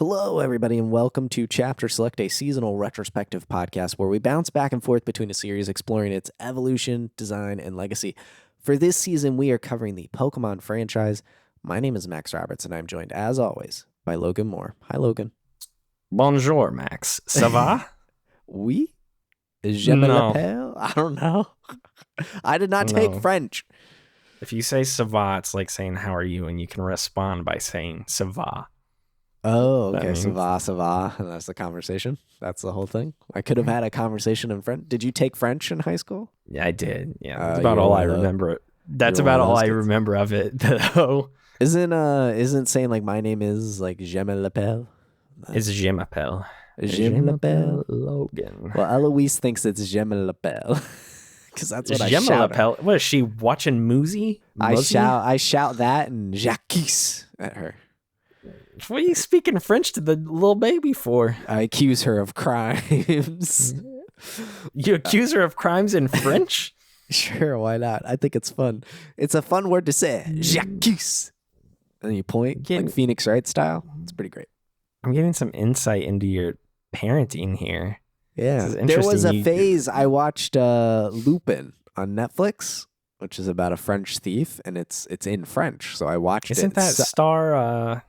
Hello, everybody, and welcome to Chapter Select, a seasonal retrospective podcast where we bounce back and forth between a series exploring its evolution, design, and legacy. For this season, we are covering the Pokemon franchise. My name is Max Roberts, and I'm joined, as always, by Logan Moore. Hi, Logan. Bonjour, Max. Ça va? Oui? Je me l'appelle? I don't know. I did not take French. If you say ça va, it's like saying how are you, and you can respond by saying ça va. Oh, okay. Ça va, and that's the conversation. That's the whole thing. I could have had a conversation in French. Did you take French in high school? Yeah, I did. Yeah, that's about all I remember. That's about all I remember of it, though. Isn't saying like my name is like je me l'appelle? It's je m'appelle. Je m'appelle Logan. Well, Eloise thinks it's je me l'appelle because that's what I shout. What is she watching? Muzi? I shout that and Jacques at her. What are you speaking French to the little baby for? I accuse her of crimes. You accuse her of crimes in French? Sure, why not? I think it's fun. It's a fun word to say. Jacques. And you point like Phoenix Wright style. It's pretty great. I'm getting some insight into your parenting here. Yeah. There was a phase I watched Lupin on Netflix, which is about a French thief, and it's in French. So I watched it. Isn't that star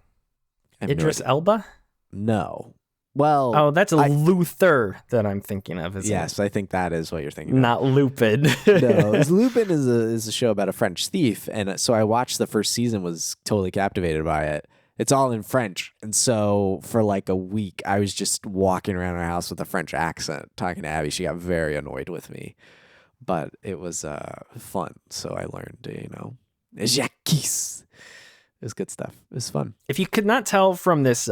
Idris Elba? No. Well, that's Luther that I'm thinking of. Yes, I think that is what you're thinking of. Not Lupin. No, Lupin is a show about a French thief, and so I watched the first season, was totally captivated by it. It's all in French, and so for like a week, I was just walking around our house with a French accent, talking to Abby. She got very annoyed with me, but it was fun, so I learned, Jacques. It was good stuff. It was fun. If you could not tell from this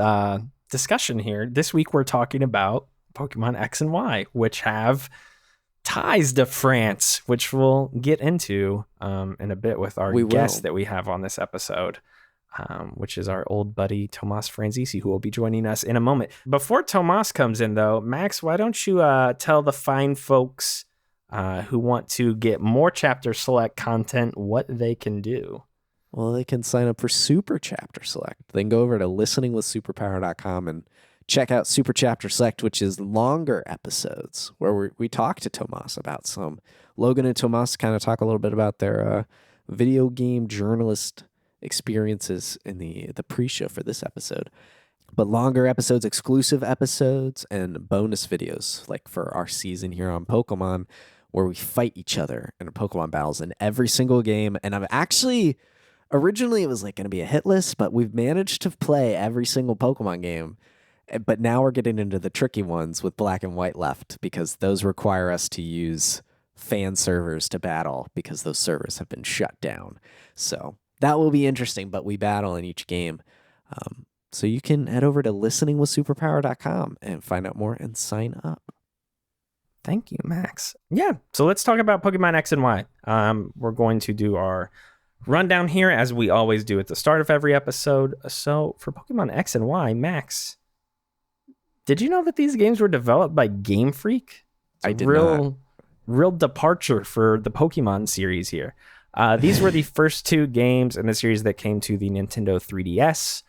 discussion here, this week we're talking about Pokemon X and Y, which have ties to France, which we'll get into in a bit with our guest that we have on this episode, which is our old buddy Tomas Franzese, who will be joining us in a moment. Before Tomas comes in, though, Max, why don't you tell the fine folks who want to get more Chapter Select content what they can do? Well, they can sign up for Super Chapter Select. They can go over to listeningwithsuperpower.com and check out Super Chapter Select, which is longer episodes where we talk to Tomas about some. Logan and Tomas kind of talk a little bit about their video game journalist experiences in the pre-show for this episode. But longer episodes, exclusive episodes, and bonus videos, like for our season here on Pokemon, where we fight each other in Pokemon battles in every single game. And I've actually... Originally, it was like going to be a hit list, but we've managed to play every single Pokemon game. But now we're getting into the tricky ones with Black and White left, because those require us to use fan servers to battle because those servers have been shut down. So that will be interesting, but we battle in each game. So you can head over to listeningwithsuperpower.com and find out more and sign up. Thank you, Max. Yeah, so let's talk about Pokemon X and Y. We're going to do our rundown here, as we always do at the start of every episode. So for Pokemon X and Y, Max, did you know that these games were developed by Game Freak? I did not. Real departure for the Pokemon series here. These were the first two games in the series that came to the Nintendo 3DS.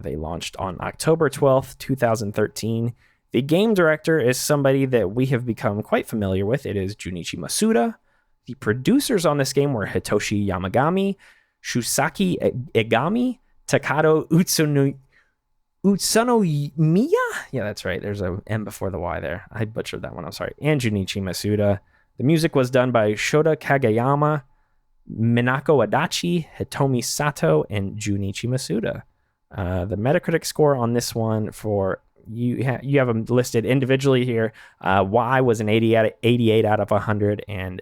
They launched on October 12th, 2013. The game director is somebody that we have become quite familiar with. It is Junichi Masuda. The producers on this game were Hitoshi Yamagami, Shusaki Egami, Takato Utsunomiya. Yeah, that's right. There's a M before the Y there. I butchered that one. I'm sorry. And Junichi Masuda. The music was done by Shota Kagayama, Minako Adachi, Hitomi Sato, and Junichi Masuda. The Metacritic score on this one for you have them listed individually here. Y was an 88 out of 100, and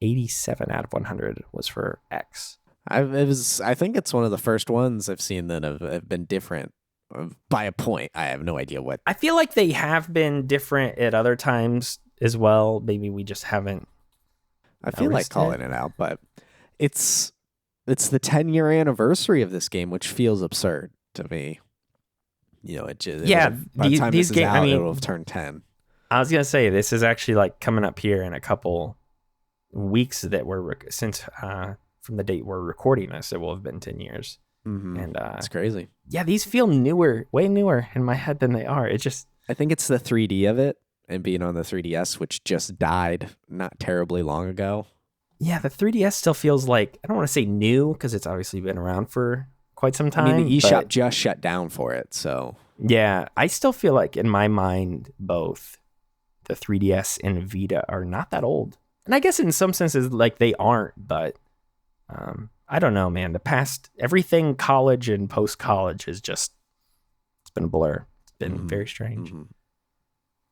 87 out of 100 was for X. I think it's one of the first ones I've seen that have been different by a point. I have no idea what. I feel like they have been different at other times as well. Maybe we just haven't. I feel like calling it out, but it's the 10-year anniversary of this game, which feels absurd to me. By the time this is out, it'll have turned 10. I was gonna say this is actually like coming up here in a couple weeks that we're since from the date we're recording this, it will have been 10 years. And It's crazy. yeah, these feel newer, way newer in my head than they are. It just, I think it's the 3D of it and being on the 3DS, which just died not terribly long ago. yeah, the 3DS still feels like, I don't want to say new because it's obviously been around for quite some time. I mean, the eShop but just shut down for it, so yeah, I still feel like in my mind, both the 3DS and Vita are not that old. And I guess in some senses, like they aren't, but I don't know, man. The past, everything college and post-college is just, it's been a blur. It's been very strange.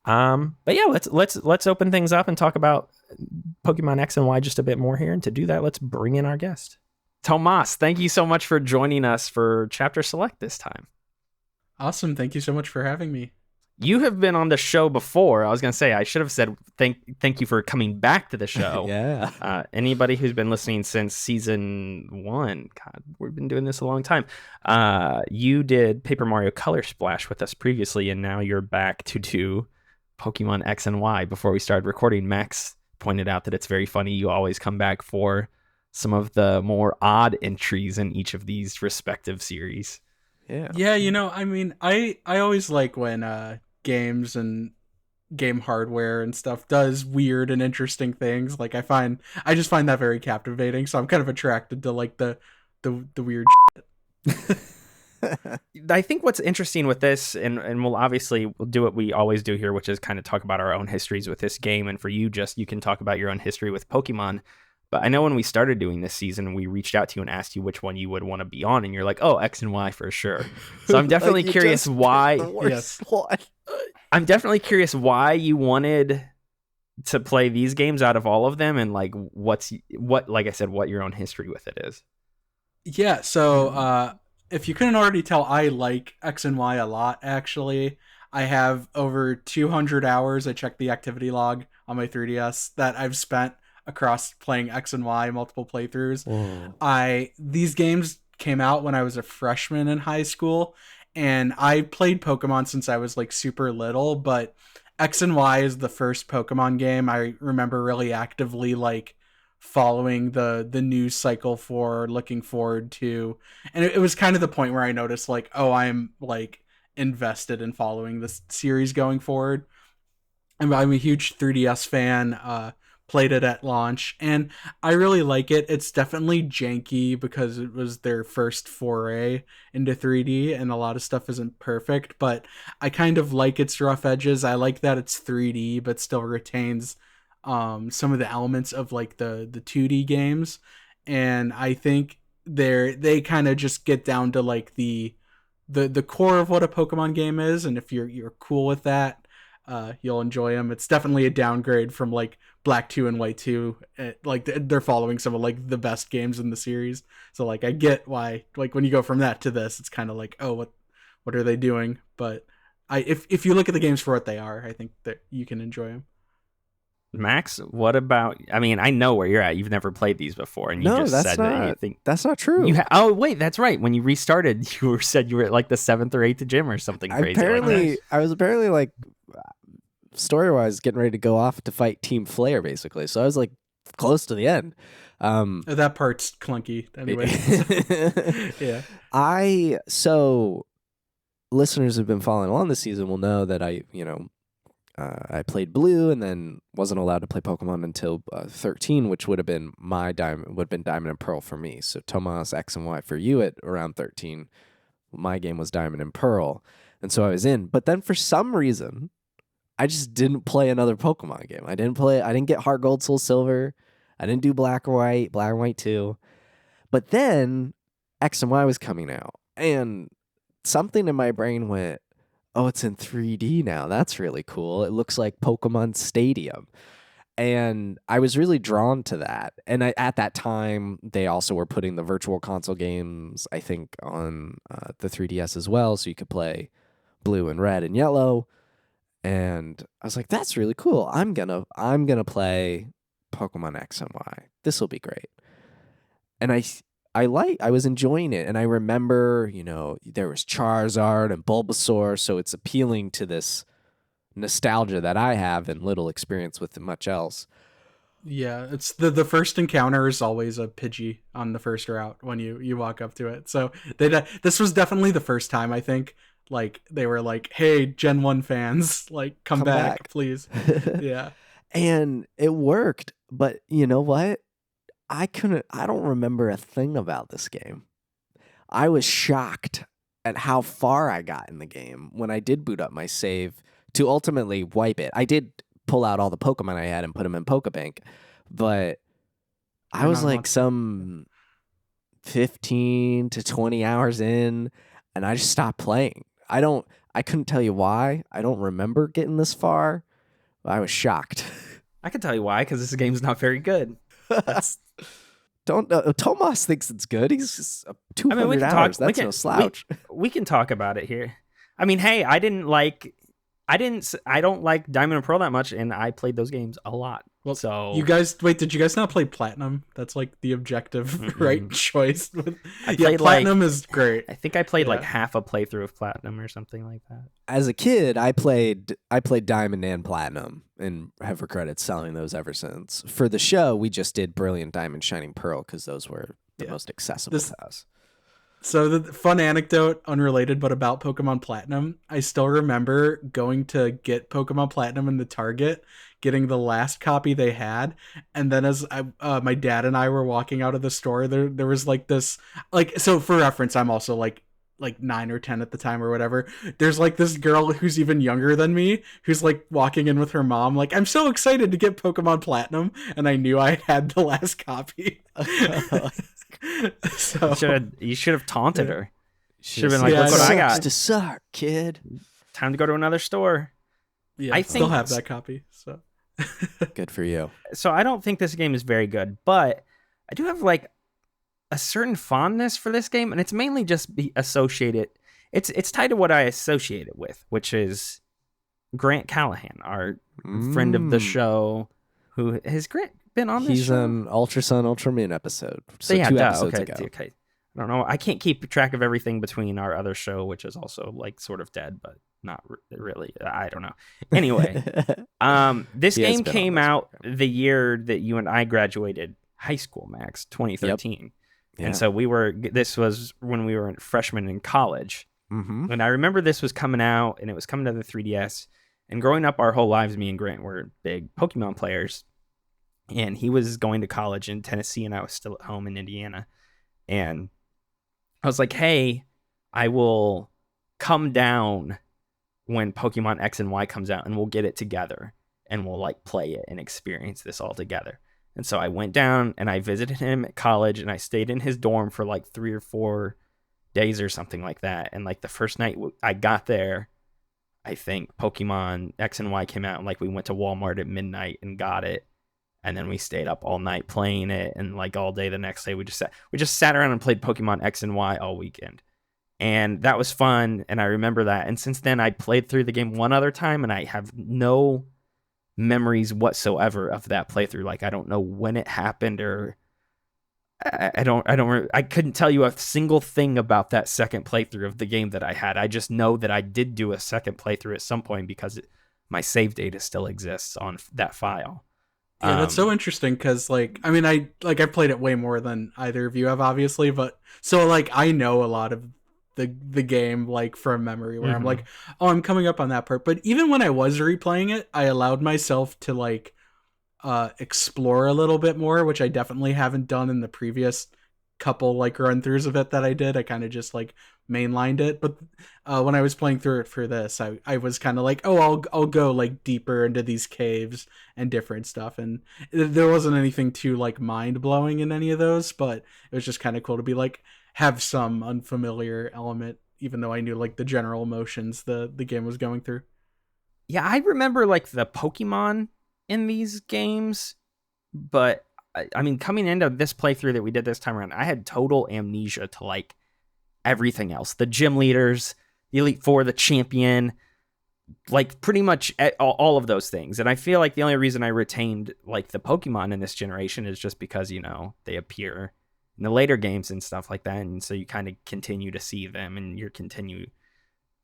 But yeah, let's open things up and talk about Pokemon X and Y just a bit more here. And to do that, let's bring in our guest. Tomas, thank you so much for joining us for Chapter Select this time. Awesome. Thank you so much for having me. You have been on the show before. I was going to say, I should have said thank you for coming back to the show. yeah. Anybody who's been listening since season 1, God, we've been doing this a long time. You did Paper Mario Color Splash with us previously, and now you're back to do Pokemon X and Y. Before we started recording, Max pointed out that it's very funny. You always come back for some of the more odd entries in each of these respective series. Yeah, you know, I mean, I always like when games and game hardware and stuff does weird and interesting things. Like I just find that very captivating, so I'm kind of attracted to like the weird shit. I think what's interesting with this, and we'll do what we always do here, which is kind of talk about our own histories with this game. And for you, you can talk about your own history with Pokemon. But I know when we started doing this season, we reached out to you and asked you which one you would want to be on, and you're like, "Oh, X and Y for sure." So I'm definitely curious why. Yes. I'm definitely curious why you wanted to play these games out of all of them, and like what your own history with it is. Yeah. So if you couldn't already tell, I like X and Y a lot. Actually, I have over 200 hours. I checked the activity log on my 3DS that I've spent across playing X and Y multiple playthroughs. These games came out when I was a freshman in high school, and I played Pokemon since I was like super little, but X and Y is the first Pokemon game I remember really actively like following the news cycle for, looking forward to. And it was kind of the point where I noticed like, oh, I'm like invested in following this series going forward. And I'm a huge 3DS fan. Played it at launch, and I really like it. It's definitely janky because it was their first foray into 3D, and a lot of stuff isn't perfect, but I kind of like its rough edges. I like that it's 3D, but still retains some of the elements of like the 2D games, and I think they kind of just get down to like the core of what a Pokemon game is, and if you're cool with that, you'll enjoy them. It's definitely a downgrade from like Black 2 and White 2. Like they're following some of like the best games in the series. So like I get why like when you go from that to this, it's kind of like, oh, what are they doing? But if you look at the games for what they are, I think that you can enjoy them. Max, what about? I mean, I know where you're at. You've never played these before, and you just said that you think that's not true. Oh wait, that's right. When you restarted, you said you were at like the 7th or 8th gym or something crazy. Apparently, I was like story-wise getting ready to go off to fight Team Flare, basically. So I was like close to the end. That part's clunky anyway. Yeah. So listeners who've been following along this season will know that I played Blue and then wasn't allowed to play Pokemon until 13, which would have been Diamond and Pearl for me. So Tomas, X and Y for you at around 13. My game was Diamond and Pearl, and so I was in. But then for some reason, I just didn't play another Pokemon game. I didn't get Heart Gold, Soul Silver. I didn't do Black and White 2. But then X and Y was coming out, and something in my brain went, oh, it's in 3D now. That's really cool. It looks like Pokemon Stadium. And I was really drawn to that. And at that time, they also were putting the Virtual Console games, I think, on the 3DS as well. So you could play Blue and Red and Yellow. And I was like, that's really cool. I'm gonna play Pokemon X and Y. This will be great. And I was enjoying it, and I remember, there was Charizard and Bulbasaur, so it's appealing to this nostalgia that I have and little experience with much else. Yeah, it's the first encounter is always a Pidgey on the first route when you walk up to it. So this was definitely the first time, I think, like they were like, "Hey, Gen 1 fans, like come back, please." Yeah. And it worked, but you know what? I don't remember a thing about this game. I was shocked at how far I got in the game when I did boot up my save to ultimately wipe it. I did pull out all the Pokemon I had and put them in Pokebank, but I was like some 15 to 20 hours in, and I just stopped playing. I couldn't tell you why. I don't remember getting this far. I was shocked. I can tell you why, because this game's not very good. Tomas thinks it's good. He's just 200 hours. That's no slouch. We can talk about it here. I mean, hey, I don't like Diamond and Pearl that much, and I played those games a lot. Well, so did you guys not play Platinum? That's like the objective right choice. Platinum is great. I think I played like half a playthrough of Platinum or something like that. As a kid, I played Diamond and Platinum and have regretted selling those ever since. For the show, we just did Brilliant Diamond, Shining Pearl because those were the most accessible to us. So the fun anecdote, unrelated, but about Pokemon Platinum, I still remember going to get Pokemon Platinum in the Target, getting the last copy they had, and then as my dad and I were walking out of the store, there was like this, like, so for reference, I'm also like 9 or 10 at the time or whatever. There's like this girl who's even younger than me who's like walking in with her mom, like, I'm so excited to get Pokemon Platinum, and I knew I had the last copy. So you should have taunted her. Should have been like, "Look what I got." To suck, kid. Time to go to another store. Yeah, I still have that copy. So good for you. So I don't think this game is very good, but I do have like a certain fondness for this game, and it's mainly just associated. It's tied to what I associate it with, which is Grant Callahan, our friend of the show, who has been on this show. He's an Ultra Sun, Ultra Moon episode. So yeah, 2 episodes ago. Okay. I don't know. I can't keep track of everything between our other show, which is also like sort of dead, but not really. I don't know. Anyway, this game came out the year that you and I graduated high school, Max, 2013. Yep. Yeah. And so this was when we were freshmen in college. Mm-hmm. And I remember this was coming out, and it was coming to the 3DS. And growing up our whole lives, me and Grant were big Pokemon players. And he was going to college in Tennessee, and I was still at home in Indiana. And I was like, hey, I will come down when Pokemon X and Y comes out, and we'll get it together, and we'll like play it and experience this all together. And so I went down and I visited him at college, and I stayed in his dorm for like 3 or 4 days or something like that. And like the first night I got there, I think Pokemon X and Y came out, and like we went to Walmart at midnight and got it. And then we stayed up all night playing it, and like all day the next day we just sat around and played Pokemon X and Y all weekend. And that was fun, and I remember that. And since then I played through the game one other time, and I have no memories whatsoever of that playthrough. Like I don't know when it happened, or I couldn't tell you a single thing about that second playthrough of the game that I had. I just know that I did do a second playthrough at some point because my save data still exists on that file. Yeah, that's so interesting because, like, I mean, I've played it way more than either of you have, obviously, but so like I know a lot of the game like from memory, where I'm like, oh, I'm coming up on that part. But even when I was replaying it, I allowed myself to like explore a little bit more, which I definitely haven't done in the previous couple like run throughs of it that I did. I kind of just like mainlined it, but when I was playing through it for this, I was kind of like, oh, I'll go like deeper into these caves and different stuff, and there wasn't anything too like mind-blowing in any of those, but it was just kind of cool to be like have some unfamiliar element, even though I knew like the general motions the game was going through. Yeah, I remember like the Pokemon in these games, but I mean, coming into this playthrough that we did this time around, I had total amnesia to like everything else. The gym leaders, the Elite Four, the champion, like pretty much all of those things. And I feel like the only reason I retained like the Pokemon in this generation is just because, you know, they appear in the later games and stuff like that. And so you kind of continue to see them, and you continue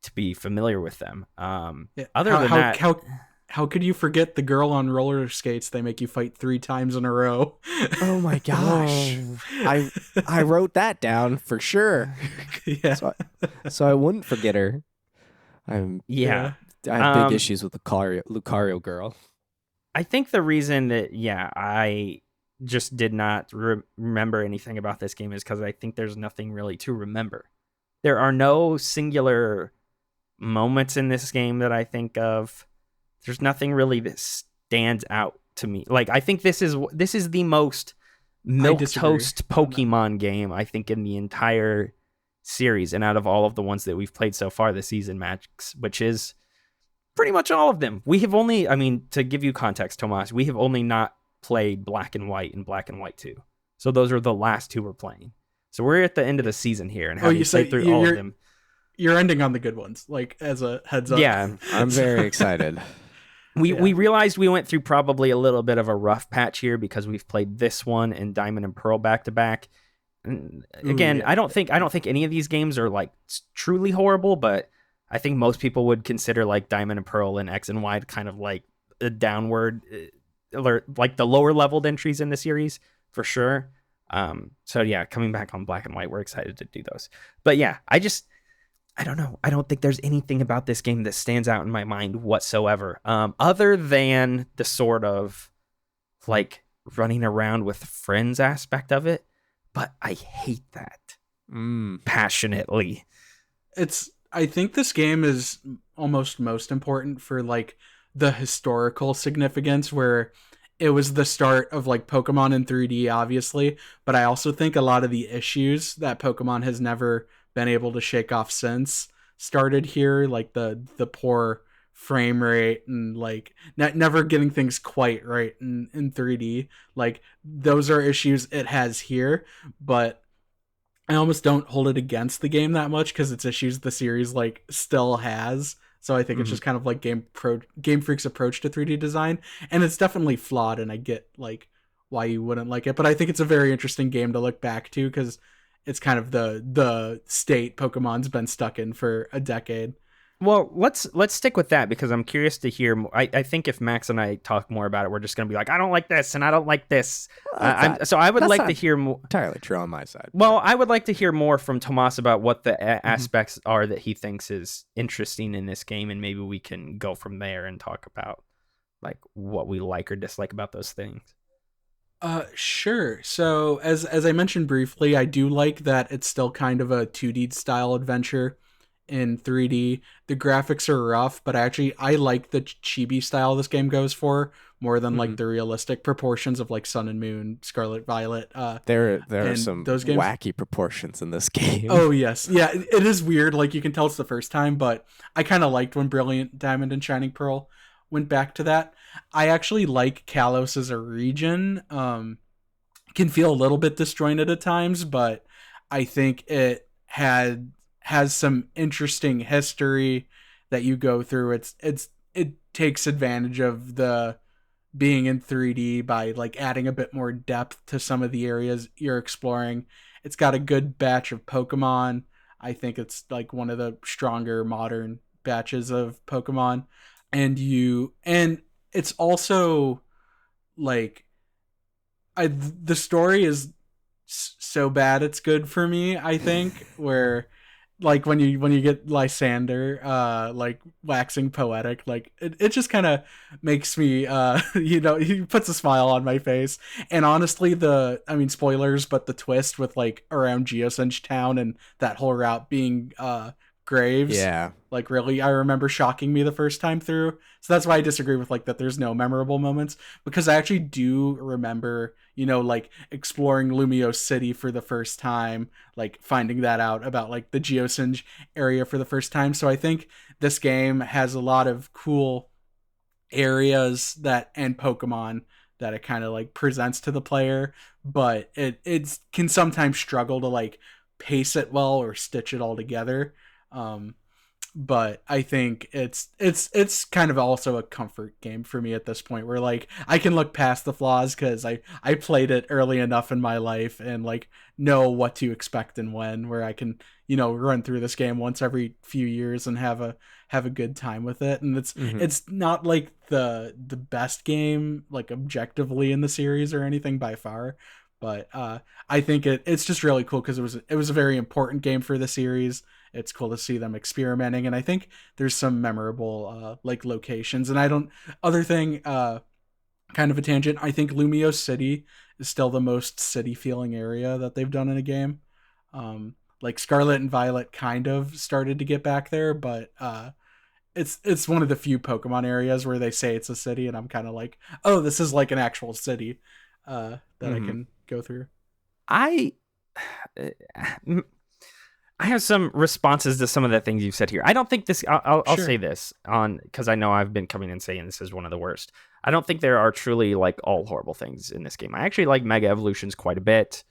to be familiar with them. Other than that, how could you forget the girl on roller skates? They make you fight 3 times in a row. Oh my gosh. Oh. I wrote that down for sure. Yeah. So I wouldn't forget her. Yeah. I have big issues with the Lucario girl. I think the reason that, I just did not remember anything about this game is because I think there's nothing really to remember. There are no singular moments in this game that I think of. There's nothing really that stands out to me. Like, I think this is the most milquetoast Pokemon game, I think, in the entire series, and out of all of the ones that we've played so far this season, Max, which is pretty much all of them. We have only, to give you context, Tomas, we have only not played Black and White and Black and White 2. So those are the last 2 we're playing. So we're at the end of the season here, and having played through all of them. You're ending on the good ones, like, as a heads up. Yeah. I'm very excited. We realized we went through probably a little bit of a rough patch here because we've played this one and Diamond and Pearl back to back. And again, I don't think any of these games are like truly horrible, but I think most people would consider like Diamond and Pearl and X and Y kind of like a downward, or like the lower leveled entries in the series for sure. So yeah, coming back on Black and White, we're excited to do those. But yeah, I don't know. I don't think there's anything about this game that stands out in my mind whatsoever, other than the sort of like running around with friends aspect of it. But I hate that passionately. I think this game is almost most important for like the historical significance, where it was the start of like Pokemon in 3D, obviously. But I also think a lot of the issues that Pokemon has never been able to shake off since started here, like the poor frame rate and like never getting things quite right in 3D. Like, those are issues it has here, but I almost don't hold it against the game that much because it's issues the series like still has. So I think it's just kind of like Game Freak's approach to 3D design, and it's definitely flawed, and I get like why you wouldn't like it, but I think it's a very interesting game to look back to because it's kind of the state Pokemon's been stuck in for a decade. Well, let's stick with that because I'm curious to hear more. I think if Max and I talk more about it, we're just going to be like, I don't like this and I don't like this. So I would like to hear more. Entirely true on my side. Well, I would like to hear more from Tomas about what the aspects are that he thinks is interesting in this game, and maybe we can go from there and talk about like what we like or dislike about those things. Sure. So as I mentioned briefly, I do like that it's still kind of a 2D style adventure in 3D. The graphics are rough, but I like the chibi style this game goes for more than like the realistic proportions of like Sun and Moon, Scarlet Violet. There are some those games, wacky proportions in this game. Oh yes, yeah, it is weird. Like, you can tell it's the first time, but I kind of liked when Brilliant Diamond and Shining Pearl went back to that. I actually like Kalos as a region. Can feel a little bit disjointed at times, but I think it has some interesting history that you go through. It takes advantage of the being in 3D by like adding a bit more depth to some of the areas you're exploring. It's got a good batch of Pokemon. I think it's like one of the stronger modern batches of Pokemon. And it's also like the story is so bad it's good for me, I think, where like when you get Lysander like waxing poetic, like it just kind of makes me he puts a smile on my face. And honestly, spoilers, but the twist with like around Geosenge Town and that whole route being graves, like really, I remember shocking me the first time through. So that's why I disagree with like that there's no memorable moments, because I actually do remember like exploring Lumio City for the first time, like finding that out about like the Geosenge area for the first time. So I think this game has a lot of cool areas and Pokemon that it kind of like presents to the player, but it can sometimes struggle to like pace it well or stitch it all together. but I think it's kind of also a comfort game for me at this point, where like I can look past the flaws because I played it early enough in my life and like know what to expect and when, where I can, you know, run through this game once every few years and have a good time with it. And it's not like the best game like objectively in the series or anything by far, but I think it's just really cool because it was a very important game for the series. It's cool to see them experimenting, and I think there's some memorable like locations. And I don't other thing kind of a tangent. I think Lumiose City is still the most city feeling area that they've done in a game. Like Scarlet and Violet kind of started to get back there, but it's one of the few Pokemon areas where they say it's a city, and I'm kind of like, oh, this is like an actual city that I can go through. I have some responses to some of the things you've said here. I don't think this. I'll Sure. say this because I know I've been coming and saying this is one of the worst. I don't think there are truly like all horrible things in this game. I actually like Mega Evolutions quite a bit.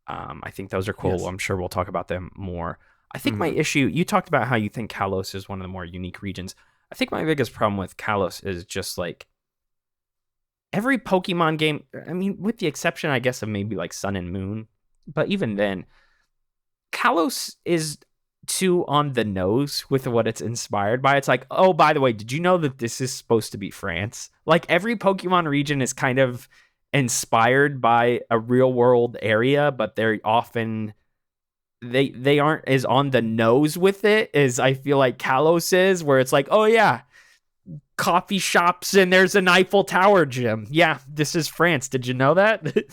I think those are cool. Yes. I'm sure we'll talk about them more. I think my issue. You talked about how you think Kalos is one of the more unique regions. I think my biggest problem with Kalos is just like every Pokemon game. I mean, with the exception, I guess, of maybe like Sun and Moon, but even then. Kalos is too on the nose with what it's inspired by. It's like, oh, by the way, did you know that this is supposed to be France? Like every Pokemon region is kind of inspired by a real world area, but they're often they aren't as on the nose with it as I feel like Kalos is, where it's like, oh yeah, coffee shops and there's an Eiffel Tower gym. Yeah, this is France. Did you know that?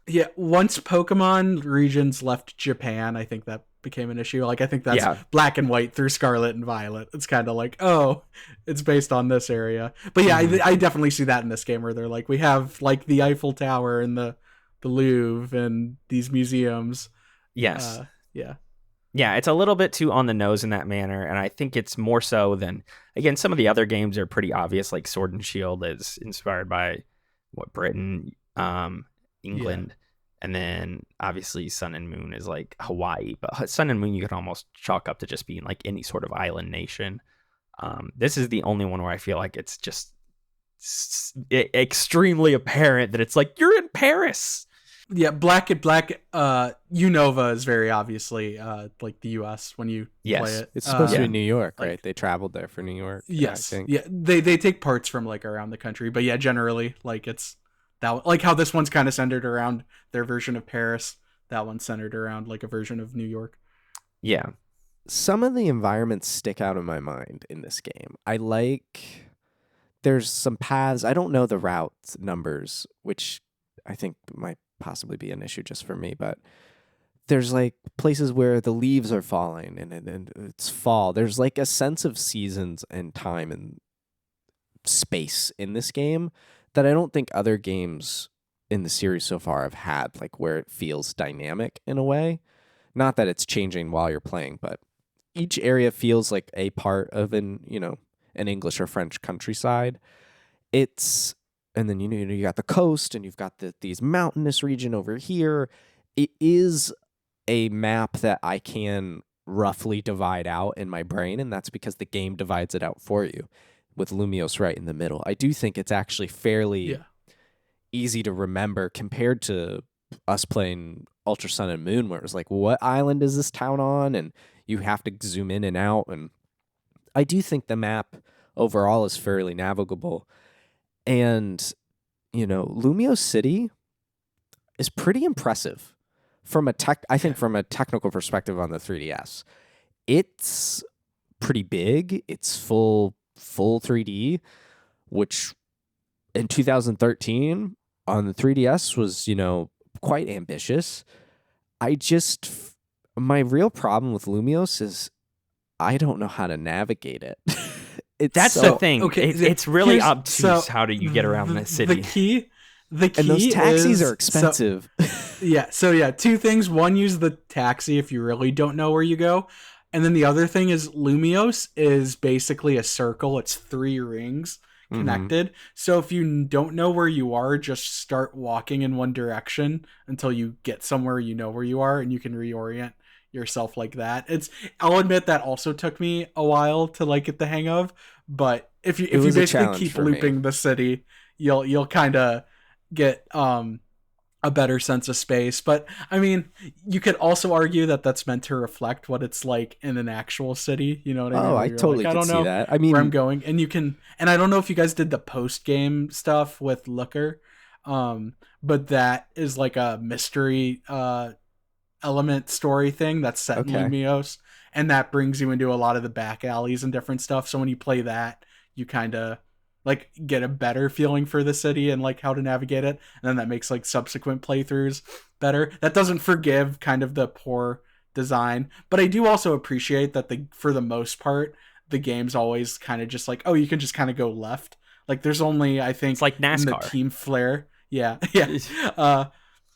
Yeah, once Pokemon regions left Japan, I think that became an issue. Like, I think that's Black and White through Scarlet and Violet. It's kind of like, oh, it's based on this area. But yeah, I definitely see that in this game where they're like, we have like the Eiffel Tower and the Louvre and these museums. Yes. Yeah. Yeah, it's a little bit too on the nose in that manner, and I think it's more so than, again, some of the other games are pretty obvious, like Sword and Shield is inspired by, Britain, England, and then obviously Sun and Moon is like Hawaii, but Sun and Moon you could almost chalk up to just being like any sort of island nation. This is the only one where I feel like it's just extremely apparent that it's like, you're in Paris. Yeah, Black Unova is very obviously like the US when you play it. It's supposed to be New York, right? They traveled there for New York. Yes. I think. Yeah, they take parts from like around the country, but yeah, generally like it's that, like how this one's kind of centered around their version of Paris. That one's centered around like a version of New York. Yeah. Some of the environments stick out in my mind in this game. There's some paths. I don't know the route numbers, which I think might possibly be an issue just for me, but there's like places where the leaves are falling and it's fall. There's like a sense of seasons and time and space in this game that I don't think other games in the series so far have had, like where it feels dynamic in a way. Not that it's changing while you're playing, but each area feels like a part of an English or French countryside. And then you got the coast and you've got these mountainous region over here. It is a map that I can roughly divide out in my brain, and that's because the game divides it out for you with Lumiose right in the middle. I do think it's actually fairly easy to remember compared to us playing Ultra Sun and Moon, where it was like, what island is this town on? And you have to zoom in and out. And I do think the map overall is fairly navigable. And, Lumiose City is pretty impressive from a technical perspective on the 3DS. It's pretty big. It's full 3D, which in 2013 on the 3DS was, quite ambitious. My real problem with Lumiose is I don't know how to navigate it. That's the thing. Okay, it's really obtuse. How do you get around the city? The key and those taxis is, are expensive. So two things. One, use the taxi if you really don't know where you go. And then the other thing is Lumiose is basically a circle. It's 3 rings connected. Mm-hmm. So if you don't know where you are, just start walking in one direction until you get somewhere you know where you are, and you can reorient yourself like that. I'll admit that also took me a while to like get the hang of, but if you basically keep looping the city, you'll kind of get a better sense of space. But I mean, you could also argue that that's meant to reflect what it's like in an actual city. You know what I mean? Oh, I totally I don't know see that. I mean, where I'm going, and I don't know if you guys did the post game stuff with Looker, but that is like a mystery element story thing that's set in Lumiose, and that brings you into a lot of the back alleys and different stuff. So when you play that, you kind of like get a better feeling for the city and like how to navigate it, and then that makes like subsequent playthroughs better. That doesn't forgive kind of the poor design, but I do also appreciate that for the most part the game's always kind of just like, oh, you can just kind of go left. Like there's only, I think, it's like NASCAR. In the Team Flare. Yeah.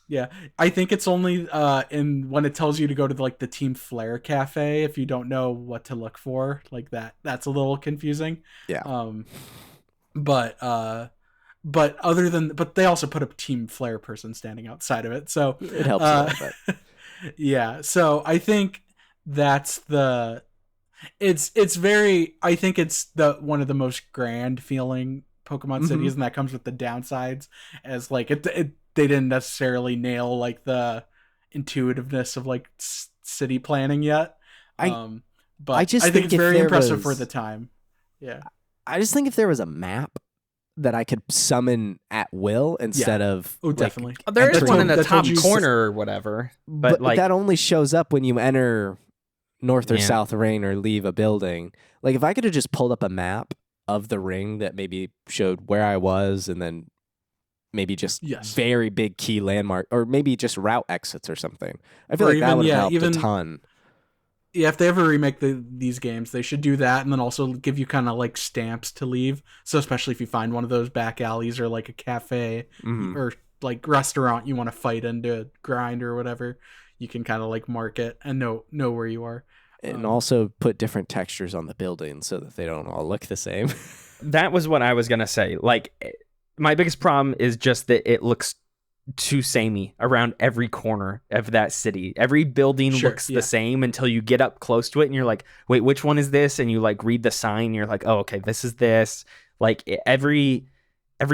Yeah, I think it's only in when it tells you to go to like the Team Flare cafe if you don't know what to look for, like that's a little confusing. Yeah. But they also put a Team Flare person standing outside of it, so it helps a little bit. Yeah, so I think that's I think it's the one of the most grand feeling Pokemon cities, and that comes with the downsides, as like it they didn't necessarily nail like the intuitiveness of like city planning yet. But I think it's very impressive for the time. Yeah. I just think if there was a map that I could summon at will instead of definitely. There is one in the top corner or whatever, but like that only shows up when you enter North or South Ring or leave a building. Like if I could have just pulled up a map of the ring that maybe showed where I was, and then maybe just very big key landmark, or maybe just route exits or something. I feel like that would have helped a ton. Yeah, if they ever remake these games, they should do that, and then also give you kind of like stamps to leave. So especially if you find one of those back alleys or like a cafe or like restaurant you want to fight into grind or whatever, you can kind of like mark it and know where you are. And also put different textures on the buildings so that they don't all look the same. That was what I was gonna say. Like, my biggest problem is just that it looks too samey around every corner of that city. Every building looks the same until you get up close to it and you're like, wait, which one is this? And you like read the sign and you're like, oh, okay, this is this. Like every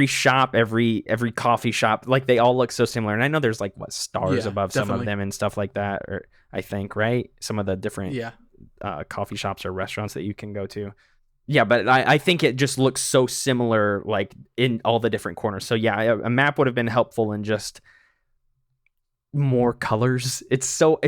shop, every coffee shop, like they all look so similar. And I know there's like stars above some of them and stuff like that, or I think, right? Some of the different coffee shops or restaurants that you can go to. Yeah, but I think it just looks so similar, like in all the different corners. So yeah, a map would have been helpful in just more colors. It's so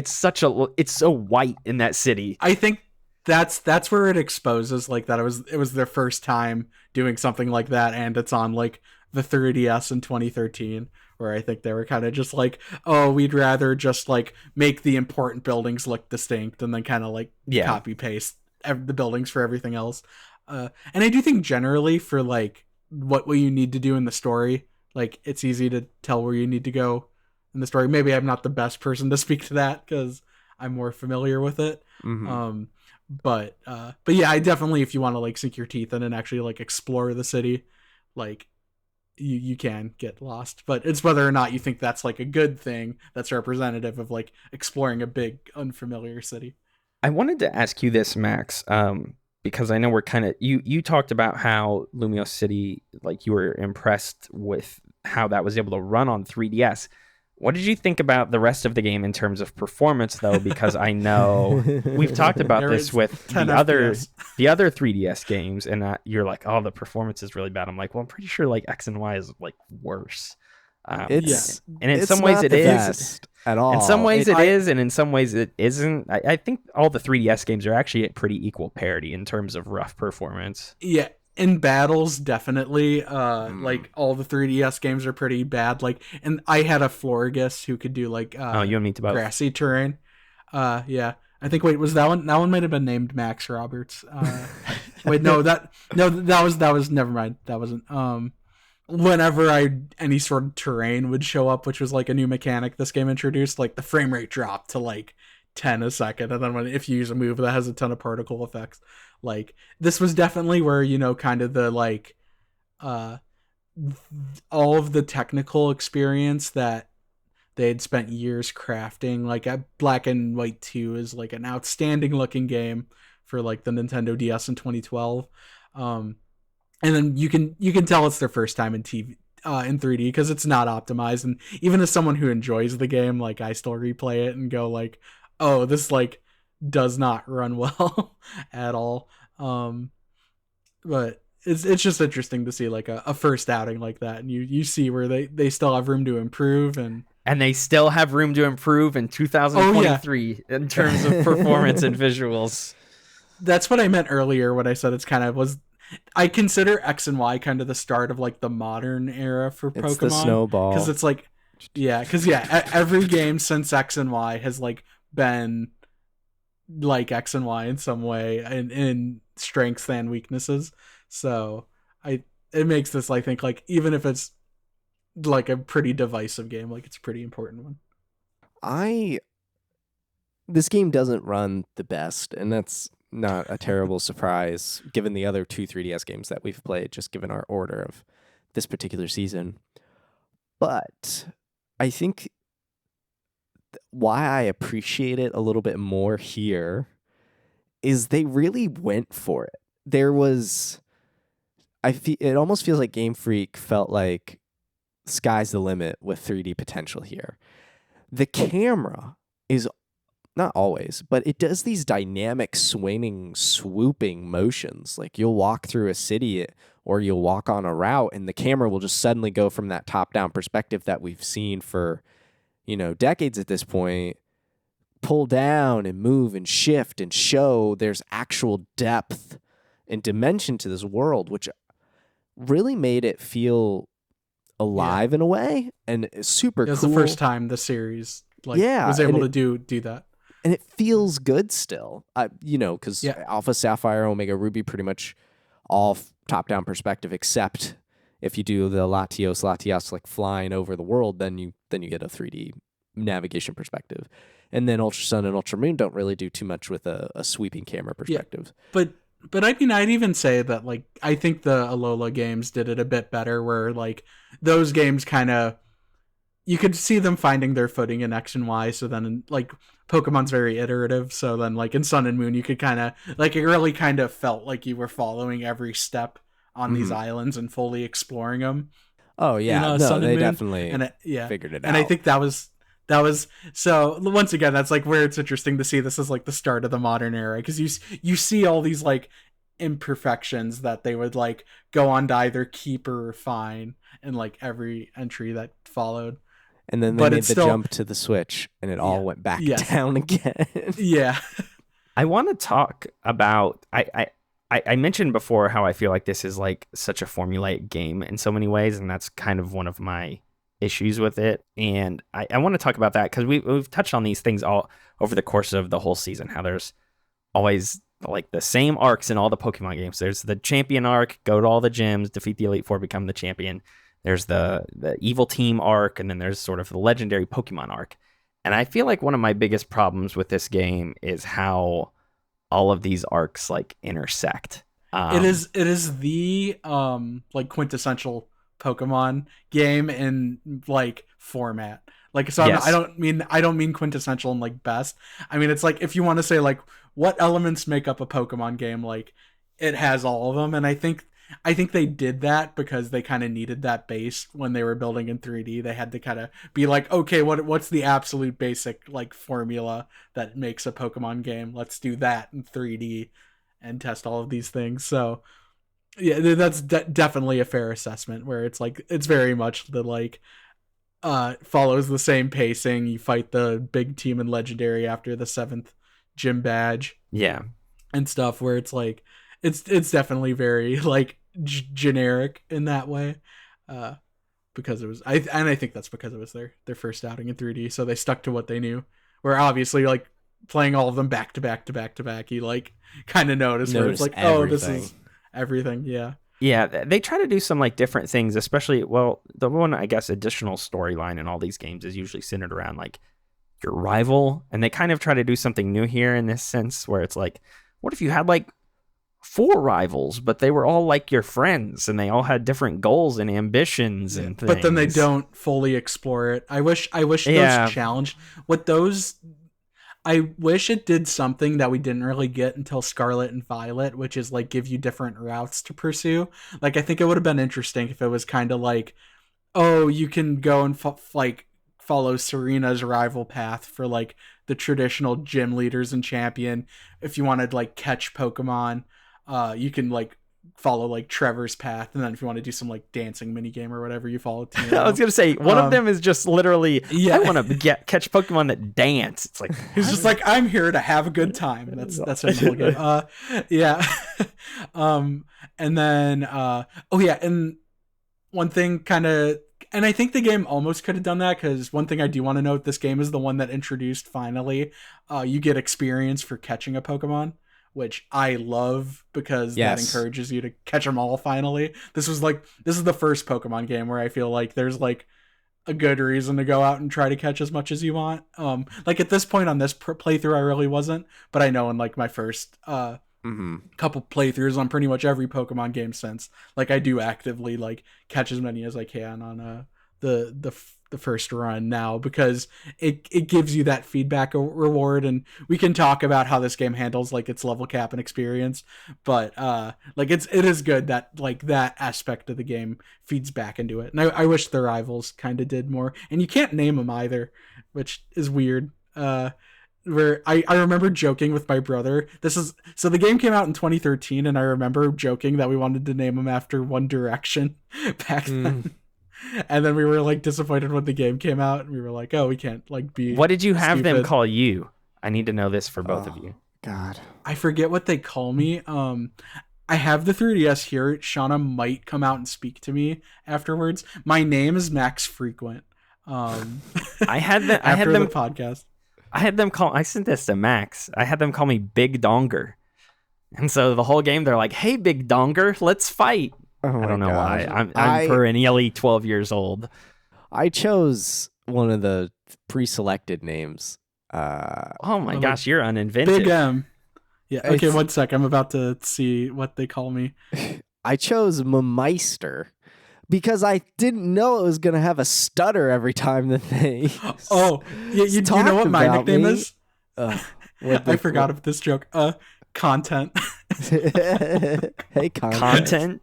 white in that city. I think that's where it exposes like that it was their first time doing something like that, and it's on like the 3DS in 2013, where I think they were kind of just like, oh, we'd rather just like make the important buildings look distinct and then kind of like copy paste the buildings for everything else. And I do think generally for like what you need to do in the story, like it's easy to tell where you need to go in the story. Maybe I'm not the best person to speak to that because I'm more familiar with it. But yeah, I definitely, if you want to like sink your teeth in and actually like explore the city, like you can get lost, but it's whether or not you think that's like a good thing that's representative of like exploring a big unfamiliar city. I wanted to ask you this, Max, because I know we're kind of you talked about how Lumiose City, like you were impressed with how that was able to run on 3DS. What did you think about the rest of the game in terms of performance, though? Because I know we've talked about this with the other 3DS games, and you're like, oh, the performance is really bad. I'm like, well, I'm pretty sure like X and Y is like worse. And in some ways it is at all. In some ways it is, and in some ways it isn't. I think all the 3DS games are actually at pretty equal parity in terms of rough performance. Yeah, in battles, definitely. Like all the 3DS games are pretty bad. Like, and I had a Florgus who could do like you and me both. Grassy terrain. Yeah. I think was that one? That one might have been named Max Roberts. Wait, that was never mind. That wasn't. Whenever any sort of terrain would show up, which was like a new mechanic this game introduced, like the frame rate dropped to like 10 a second, and then if you use a move that has a ton of particle effects, like this was definitely where, you know, kind of the like all of the technical experience that they had spent years crafting. Like Black and White 2 is like an outstanding looking game for like the Nintendo DS in 2012. And then you can tell it's their first time in TV in 3D because it's not optimized. And even as someone who enjoys the game, like I still replay it and go like, oh, this like does not run well at all. But it's just interesting to see like a first outing like that, and you see where they still have room to improve, and they still have room to improve in 2023 in terms of performance and visuals. That's what I meant earlier when I said it's kind of was. I consider X and Y kind of the start of like the modern era for Pokemon. It's the Snowball, because it's like, every game since X and Y has like been like X and Y in some way, in strengths and weaknesses. So it makes this, I think, like even if it's like a pretty divisive game, like it's a pretty important one. This game doesn't run the best, and that's not a terrible surprise given the other two 3DS games that we've played, just given our order of this particular season. But I think why I appreciate it a little bit more here is they really went for it. There was, it almost feels like Game Freak felt like sky's the limit with 3D potential here. The camera is not always, but it does these dynamic swinging, swooping motions. Like you'll walk through a city or you'll walk on a route and the camera will just suddenly go from that top-down perspective that we've seen for, decades at this point, pull down and move and shift and show there's actual depth and dimension to this world, which really made it feel alive in a way, and it's super cool. It was the first time the series was able to do that. And it feels good still, because Alpha, Sapphire, Omega, Ruby, pretty much all top-down perspective, except if you do the Latios, like flying over the world, then you get a 3D navigation perspective. And then Ultra Sun and Ultra Moon don't really do too much with a sweeping camera perspective. Yeah, but I mean, I'd even say that like I think the Alola games did it a bit better, where like those games kind of, you could see them finding their footing in X and Y. So then like Pokemon's very iterative. So then like in Sun and Moon, you could kind of like, it really kind of felt like you were following every step on these islands and fully exploring them. Oh yeah, Sun and they Moon. definitely figured it out. And I think that was so once again, that's like where it's interesting to see this is like the start of the modern era, because you see all these like imperfections that they would like go on to either keep or refine in like every entry that followed. And then they made the jump to the Switch, and it all went back down again. Yeah. I want to talk about, I mentioned before how I feel like this is like such a formulaic game in so many ways, and that's kind of one of my issues with it. And I want to talk about that because we've touched on these things all over the course of the whole season, how there's always like the same arcs in all the Pokemon games. There's the champion arc, go to all the gyms, defeat the Elite Four, become the champion. There's the evil team arc, and then there's sort of the legendary Pokemon arc. And I feel like one of my biggest problems with this game is how all of these arcs like intersect. It is the like quintessential Pokemon game in like format. Like, so yes. I don't mean quintessential and like best. I mean, it's like, if you want to say like what elements make up a Pokemon game, like it has all of them. And I think they did that because they kind of needed that base when they were building in 3D. They had to kind of be like, okay, what's the absolute basic like formula that makes a Pokemon game? Let's do that in 3D and test all of these things. So yeah, that's definitely a fair assessment, where it's like, it's very much the like follows the same pacing. You fight the big team in Legendary after the 7th gym badge. Yeah. And stuff, where it's like, it's definitely very like generic in that way, because it was I think that's because it was their first outing in 3D, so they stuck to what they knew. Where obviously like playing all of them back to back, you like kind of notice where it's like everything. Oh, this is everything. Yeah, they try to do some like different things, especially, well, the one I guess additional storyline in all these games is usually centered around like your rival, and they kind of try to do something new here in this sense, where it's like, what if you had like 4 rivals, but they were all like your friends, and they all had different goals and ambitions and things. But then they don't fully explore it. I wish those challenged what those. I wish it did something that we didn't really get until Scarlet and Violet, which is like give you different routes to pursue. Like I think it would have been interesting if it was kind of like, oh, you can go and follow Serena's rival path for like the traditional gym leaders and champion. If you wanted like catch Pokemon, you can like follow like Trevor's path, and then if you want to do some like dancing mini game or whatever, you follow Tino. I was gonna say one of them is just literally I want to catch Pokemon that dance. It's like he's just like, I'm here to have a good time. That's a cool game. And then and one thing kind of, and I think the game almost could have done that, because one thing I do want to note, this game is the one that introduced finally you get experience for catching a Pokemon, which I love because that encourages you to catch them all finally. This is the first Pokemon game where I feel like there's like a good reason to go out and try to catch as much as you want. Like at this point on this playthrough, I really wasn't, but I know in like my first couple playthroughs on pretty much every Pokemon game since, like I do actively like catch as many as I can on the first run now, because it gives you that feedback reward. And we can talk about how this game handles like its level cap and experience, but like it is good that like that aspect of the game feeds back into it. And I wish the rivals kind of did more, and you can't name them either, which is weird. Where I remember joking with my brother. So the game came out in 2013, and I remember joking that we wanted to name them after One Direction back then. And then we were like disappointed when the game came out, and we were like, oh, we can't like be. What did you have them call you? I need to know this for both of you. God, I forget what they call me. I have the 3DS here. Shauna might come out and speak to me afterwards. My name is Max Frequent. I had them the podcast. I sent this to Max. I had them call me Big Donger. And so the whole game they're like, "Hey Big Donger, let's fight." I don't know why. I'm perennially 12 years old. I chose one of the pre-selected names. Oh my gosh, you're uninventive. Big M. Yeah. Okay, 1 sec. I'm about to see what they call me. I chose Meister because I didn't know it was going to have a stutter every time that they. Oh, you know what my nickname is? I forgot of this joke. Content. Hey, content.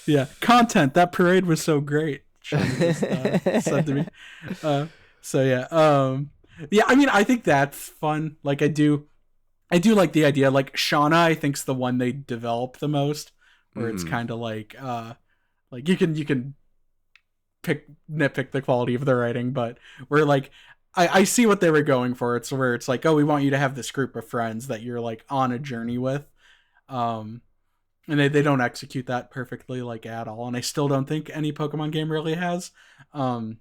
Yeah, content. That parade was so great. Said to me. So yeah. Yeah. I mean, I think that's fun. Like, I do like the idea. Like, Shauna, I think's the one they develop the most, where it's kind of like you can nitpick the quality of the writing, but we're like. I see what they were going for. It's where it's like, oh, we want you to have this group of friends that you're like on a journey with. And they don't execute that perfectly, like at all. And I still don't think any Pokemon game really has. I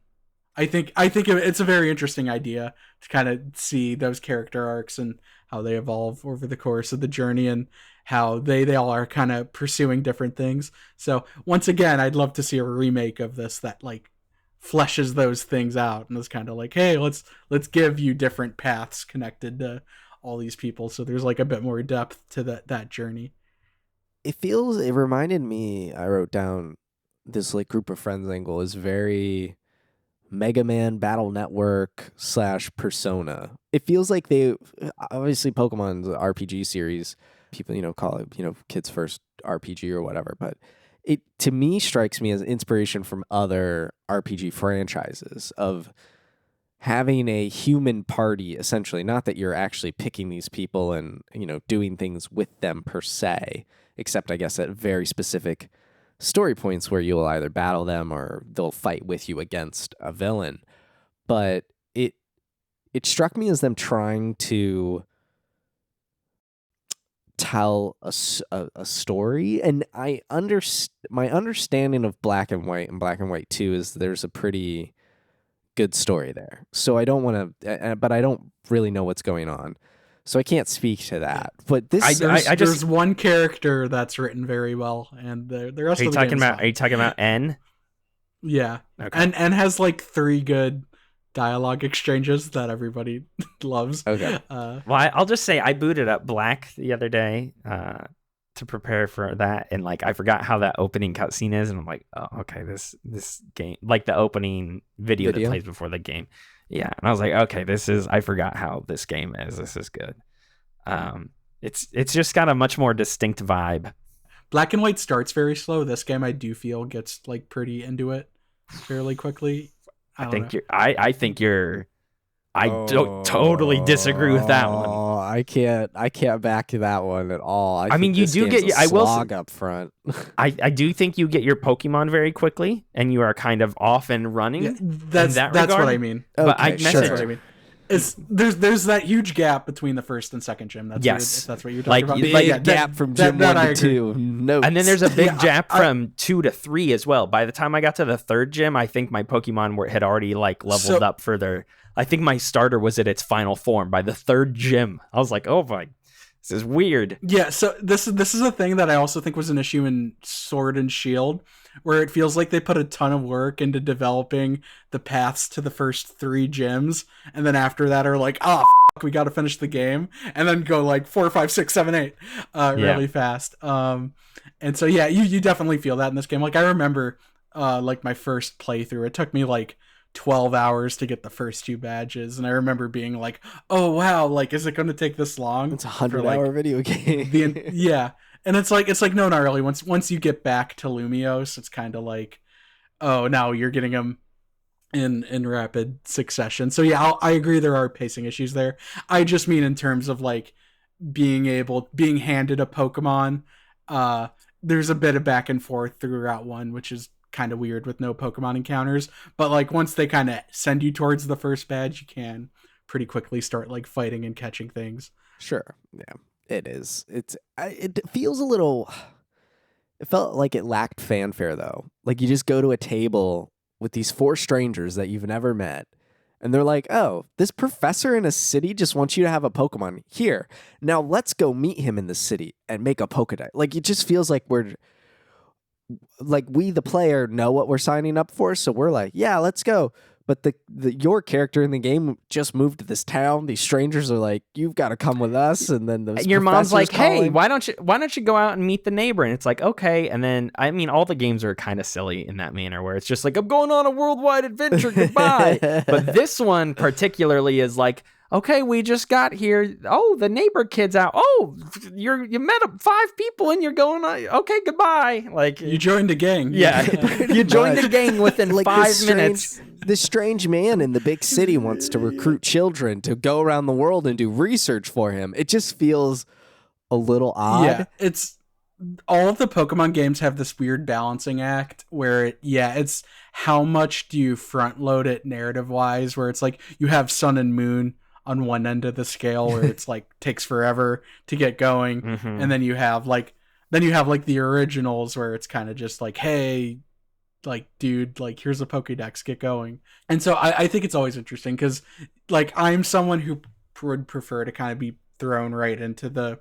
think it's a very interesting idea to kind of see those character arcs and how they evolve over the course of the journey, and how they all are kind of pursuing different things. So once again, I'd love to see a remake of this that like fleshes those things out and is kind of like, hey, let's give you different paths connected to all these people, so there's like a bit more depth to that journey. It reminded me, I wrote down this like group of friends angle is very Mega Man Battle Network / Persona. It feels like they obviously Pokemon's an RPG series, people call it kids first RPG or whatever, but it to me strikes me as inspiration from other RPG franchises of having a human party, essentially. Not that you're actually picking these people and doing things with them per se, except I guess at very specific story points where you'll either battle them or they'll fight with you against a villain. But it struck me as them trying to tell a story, and my understanding of Black and White and Black and White 2 is there's a pretty good story there. So I don't want to, but I don't really know what's going on, so I can't speak to that. But this, there's one character that's written very well, and the rest of the game. Are you talking about N? Yeah, okay. And N has like 3 good dialogue exchanges that everybody loves. Okay. Well, I'll just say I booted up Black the other day to to prepare for that, and like I forgot how that opening cutscene is, and I'm like, oh, okay, this game, like the opening video that plays before the game, yeah. And I was like, okay, I forgot how this game is. This is good. It's just got a much more distinct vibe. Black and White starts very slow. This game, I do feel, gets like pretty into it fairly quickly. I don't totally disagree with that one. Oh, I can't back that one at all. I mean, you do get. I will slog up front. I do think you get your Pokemon very quickly, and you are kind of off and running. Yeah, that's what I mean. But okay, that's what I mean. There's that huge gap between the first and second gym. That's yes, if that's what you're talking about. Big gap from gym 1 to 2. No, and then there's a big gap from 2 to 3 as well. By the time I got to the third gym, I think my Pokemon had already like leveled up further. I think my starter was at its final form by the third gym. I was like, oh my, this is weird. Yeah, so this is a thing that I also think was an issue in Sword and Shield, where it feels like they put a ton of work into developing the paths to the first 3 gyms, and then after that are like, we got to finish the game, and then go like 4, 5, 6, 7, 8 really fast. And so yeah, you definitely feel that in this game. Like I remember like my first playthrough, it took me like 12 hours to get the first 2 badges, and I remember being like, oh wow, like is it going to take this long? It's a 100-hour video game. Yeah, and it's like no, not really. Once you get back to Lumiose, it's kind of like, oh, now you're getting them in rapid succession. So yeah, I agree there are pacing issues there. I just mean in terms of like being handed a Pokemon, there's a bit of back and forth through Route 1, which is kind of weird with no Pokemon encounters, but like once they kind of send you towards the first badge, you can pretty quickly start like fighting and catching things. Sure. Yeah, it is. It feels a little, it felt like it lacked fanfare though. Like you just go to a table with these 4 strangers that you've never met, and they're like, oh, this professor in a city just wants you to have a Pokemon here. Now let's go meet him in the city and make a Pokedex. Like it just feels like we the player know what we're signing up for, so we're like, yeah, let's go. But your character in the game just moved to this town. These strangers are like, you've got to come with us. And then your mom's like, hey, why don't you go out and meet the neighbor? And it's like, okay. And then I mean, all the games are kind of silly in that manner, where it's just like, I'm going on a worldwide adventure. Goodbye. But this one particularly is like, okay, we just got here. Oh, the neighbor kid's out. Oh, you met 5 people and you're going on. Okay, goodbye. Like you joined a gang. Yeah, you joined the gang within like 5 minutes. This strange man in the big city wants to recruit children to go around the world and do research for him. It just feels a little odd. Yeah, it's all of the Pokemon games have this weird balancing act where it's how much do you front load it narrative wise, where it's like you have Sun and Moon on one end of the scale where it's like takes forever to get going, and then you have like the originals where it's kind of just like, hey, like dude, like here's a Pokédex, get going. And so I think it's always interesting because like I'm someone who would prefer to kind of be thrown right into the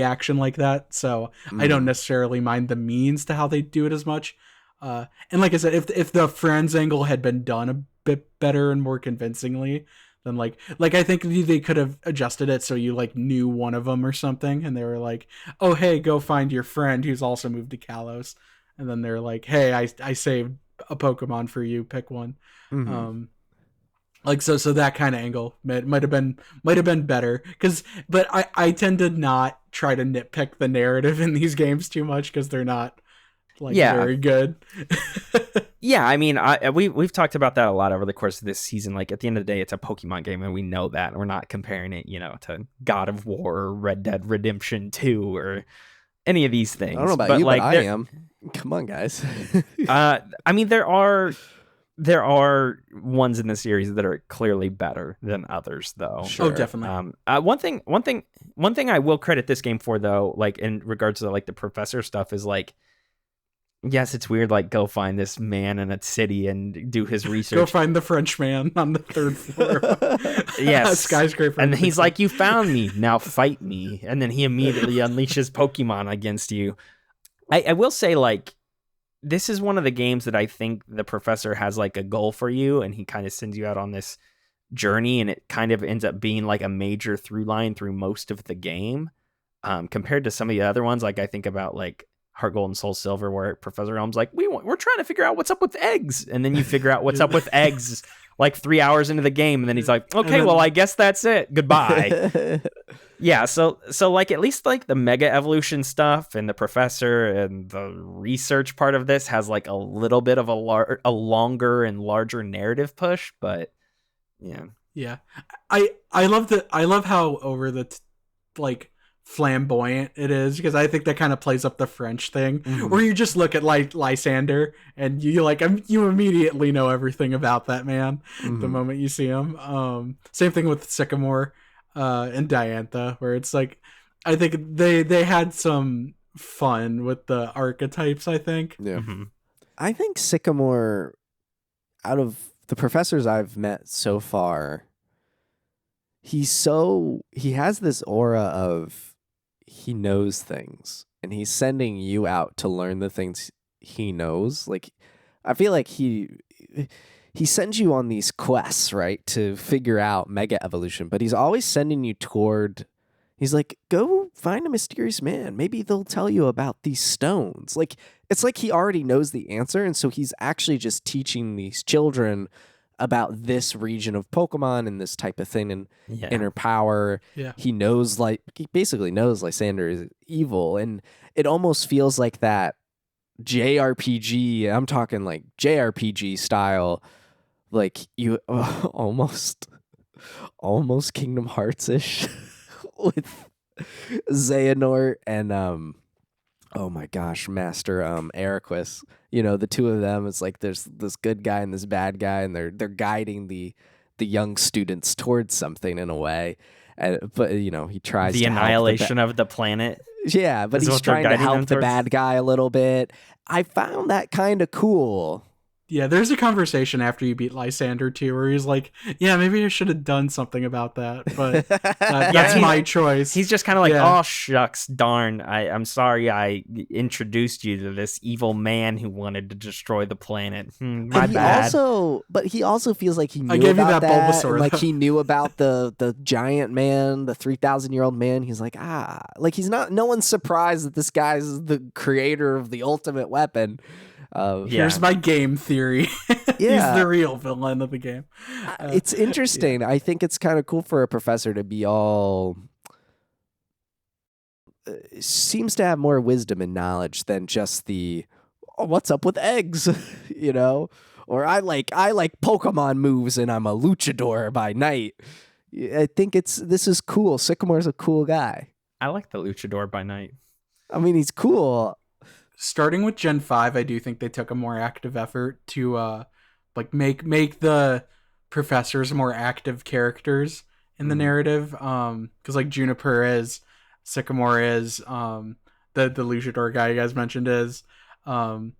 action like that, so I don't necessarily mind the means to how they do it as much. And like I said, if the friends angle had been done a bit better and more convincingly, then like I think they could have adjusted it so you like knew one of them or something, and they were like, oh hey, go find your friend who's also moved to Kalos, and then they're like, hey, I saved a Pokemon for you, pick one. Like so that kind of angle might have been better, but I tend to not try to nitpick the narrative in these games too much because they're not very good. Yeah, I mean, we've talked about that a lot over the course of this season. Like at the end of the day, it's a Pokemon game, and we know that. We're not comparing it, to God of War or Red Dead Redemption 2 or any of these things. I don't know about you, but I am. Come on, guys. I mean, there are ones in the series that are clearly better than others, though. Sure. Oh, definitely. One thing I will credit this game for, though, like in regards to like the professor stuff, is like, yes, it's weird. Like, go find this man in a city and do his research. Go find the French man on the 3rd floor. Yes, skyscraper. And he's like, "You found me. Now fight me." And then he immediately unleashes Pokemon against you. I will say, like, this is one of the games that I think the professor has like a goal for you, and he kind of sends you out on this journey, and it kind of ends up being like a major through line through most of the game. compared to some of the other ones. Like I think about like Heart Gold and Soul Silver, where Professor Elm's like, we're trying to figure out what's up with eggs, and then you figure out what's up with eggs like 3 hours into the game, and then he's like, okay, well, I guess that's it. Goodbye. Yeah, so like at least like the mega evolution stuff and the professor and the research part of this has like a little bit of a longer and larger narrative push, but yeah. I love how over the like flamboyant it is, because I think that kind of plays up the French thing, where you just look at like Lysander and you immediately know everything about that man the moment you see him. Same thing with Sycamore and Diantha, where it's like I think they had some fun with the archetypes. I think. Yeah. I think Sycamore, out of the professors I've met so far, he has this aura of he knows things, and he's sending you out to learn the things he knows. Like, I feel like he sends you on these quests, right, to figure out mega evolution, but he's always sending you toward, he's like, go find a mysterious man. Maybe they'll tell you about these stones. Like, it's like he already knows the answer, and so he's actually just teaching these children about this region of Pokemon and this type of thing and inner power. Yeah. He basically knows Lysander is evil, and it almost feels like that JRPG, I'm talking like JRPG style, like you almost Kingdom Hearts-ish with Xehanort and oh my gosh, Master Eriquis. You know, the two of them, it's like there's this good guy and this bad guy, and they're guiding the young students towards something in a way. But you know, he tries the to annihilation of the planet. Yeah, but he's trying to help the bad guy a little bit. I found that kind of cool. Yeah, there's a conversation after you beat Lysander too, where he's like, "Yeah, maybe I should have done something about that, but that's my choice." He's just kind of like, "Oh shucks, darn! I'm sorry, I introduced you to this evil man who wanted to destroy the planet. My bad." But he also feels like he knew I gave about you that Bulbasaur, like he knew about the giant man, the 3,000-year-old man. He's like, like he's not. No one's surprised that this guy's the creator of the ultimate weapon. Here's my game theory. He's the real villain of the game. It's interesting. I think it's kind of cool for a professor to be all seems to have more wisdom and knowledge than just the what's up with eggs, you know, or I like Pokemon moves and I'm a luchador by night. I think this is cool. Sycamore's a cool guy. I like the luchador by night. I mean, he's cool. Starting with Gen 5, I do think they took a more active effort to like make the professors more active characters in the narrative. Because like Juniper is, Sycamore is, the luchador guy you guys mentioned is. You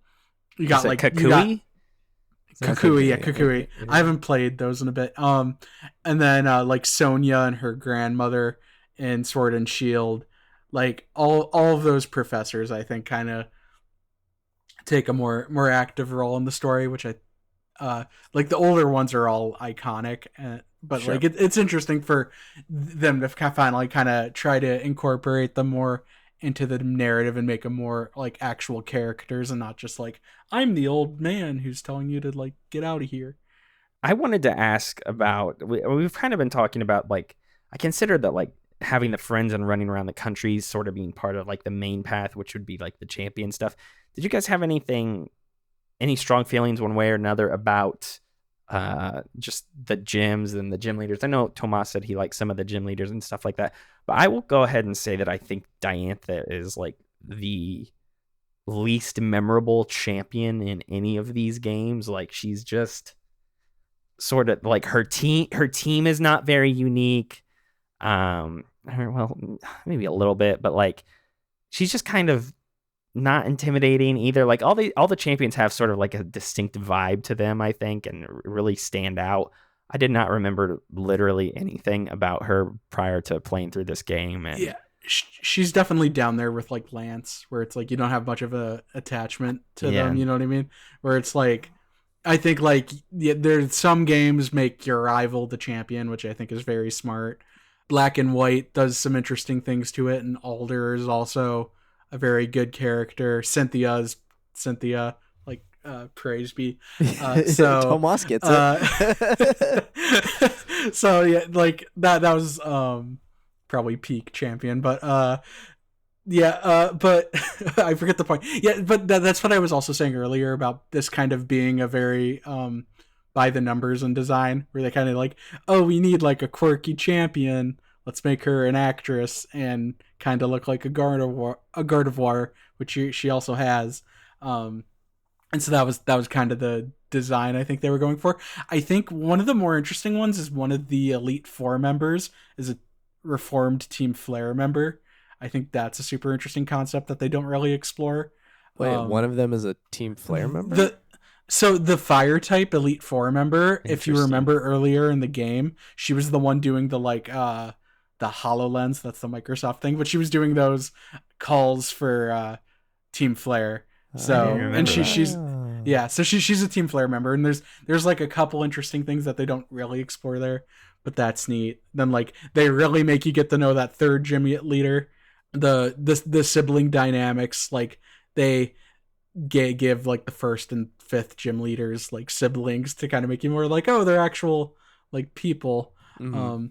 got like Kukui? Kukui. I haven't played those in a bit. And then like Sonia and her grandmother in Sword and Shield. Like all of those professors, I think, kind of take a more active role in the story, which I like. The older ones are all iconic, but like it's interesting for them to finally kind of try to incorporate them more into the narrative and make them more like actual characters and not just like, I'm the old man who's telling you to like get out of here. I wanted to ask about, we've kind of been talking about like, I consider that like having the friends and running around the country sort of being part of like the main path, which would be like the champion stuff. Did you guys have any strong feelings one way or another about just the gyms and the gym leaders? I know Tomas said he likes some of the gym leaders and stuff like that, but I will go ahead and say that I think Diantha is like the least memorable champion in any of these games. Like she's just sort of like her team is not very unique. Well, maybe a little bit, but like she's just kind of not intimidating either. Like all the champions have sort of like a distinct vibe to them, I think, and really stand out. I did not remember literally anything about her prior to playing through this game. And yeah, she's definitely down there with like Lance, where it's like you don't have much of a attachment to them. You know what I mean? Where it's like, I think like there's some games make your rival the champion, which I think is very smart. Black and White does some interesting things to it, and Alder is also a very good character. Cynthia, like praise be. Tomas gets it. So yeah, like that was probably peak champion, but but I forget the point. Yeah, but that's what I was also saying earlier about this kind of being a very by the numbers in design, where they kind of like, oh, we need like a quirky champion. Let's make her an actress and kind of look like a Gardevoir, which she also has. And so that was kind of the design I think they were going for. I think one of the more interesting ones is one of the Elite Four members is a reformed Team Flare member. I think that's a super interesting concept that they don't really explore. Wait, one of them is a Team Flare member? So the Fire type Elite Four member, if you remember earlier in the game, she was the one doing the like the HoloLens, that's the Microsoft thing, but she was doing those calls for Team Flare. So and she's so she's a Team Flare member, and there's like a couple interesting things that they don't really explore there, but that's neat. Then like they really make you get to know that third gym leader, the sibling dynamics, like they give like the first and fifth gym leaders like siblings to kind of make you more like, oh, they're actual like people. Mm-hmm.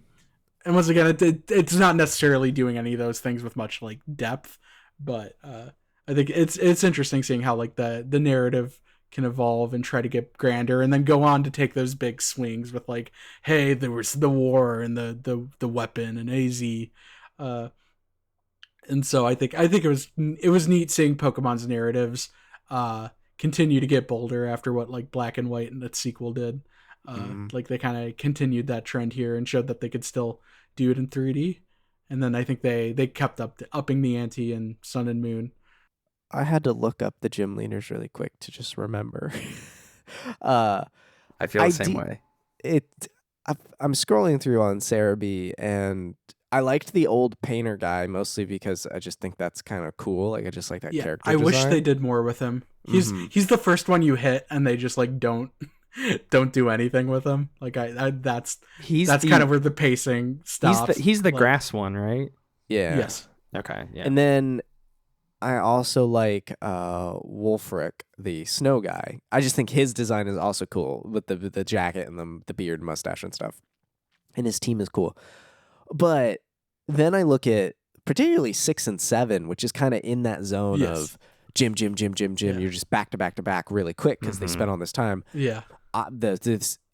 And once again, it's not necessarily doing any of those things with much like depth, but I think it's interesting seeing how like the narrative can evolve and try to get grander, and then go on to take those big swings with like, hey, there was the war and the weapon and AZ. And so I think it was neat seeing Pokemon's narratives continue to get bolder after what like Black and White and its sequel did. Like they kind of continued that trend here and showed that they could still do it in 3D. And then I think they kept upping the ante in Sun and Moon. I had to look up the gym leaders really quick to just remember. I feel the same way. I'm scrolling through on Cerebi, and I liked the old painter guy mostly because I just think that's kind of cool. Like I just like that character design. Wish they did more with him. He's the first one you hit, and they just like don't do anything with him. Like that's kind of where the pacing stops. He's the grass one, right? Yeah. Yes. Okay. Yeah. And then I also like Wolfric, the snow guy. I just think his design is also cool with the jacket and the beard, mustache, and stuff. And his team is cool. But then I look at particularly 6 and 7, which is kind of in that zone of gym. Yeah. You're just back to back really quick because they spent all this time. Yeah.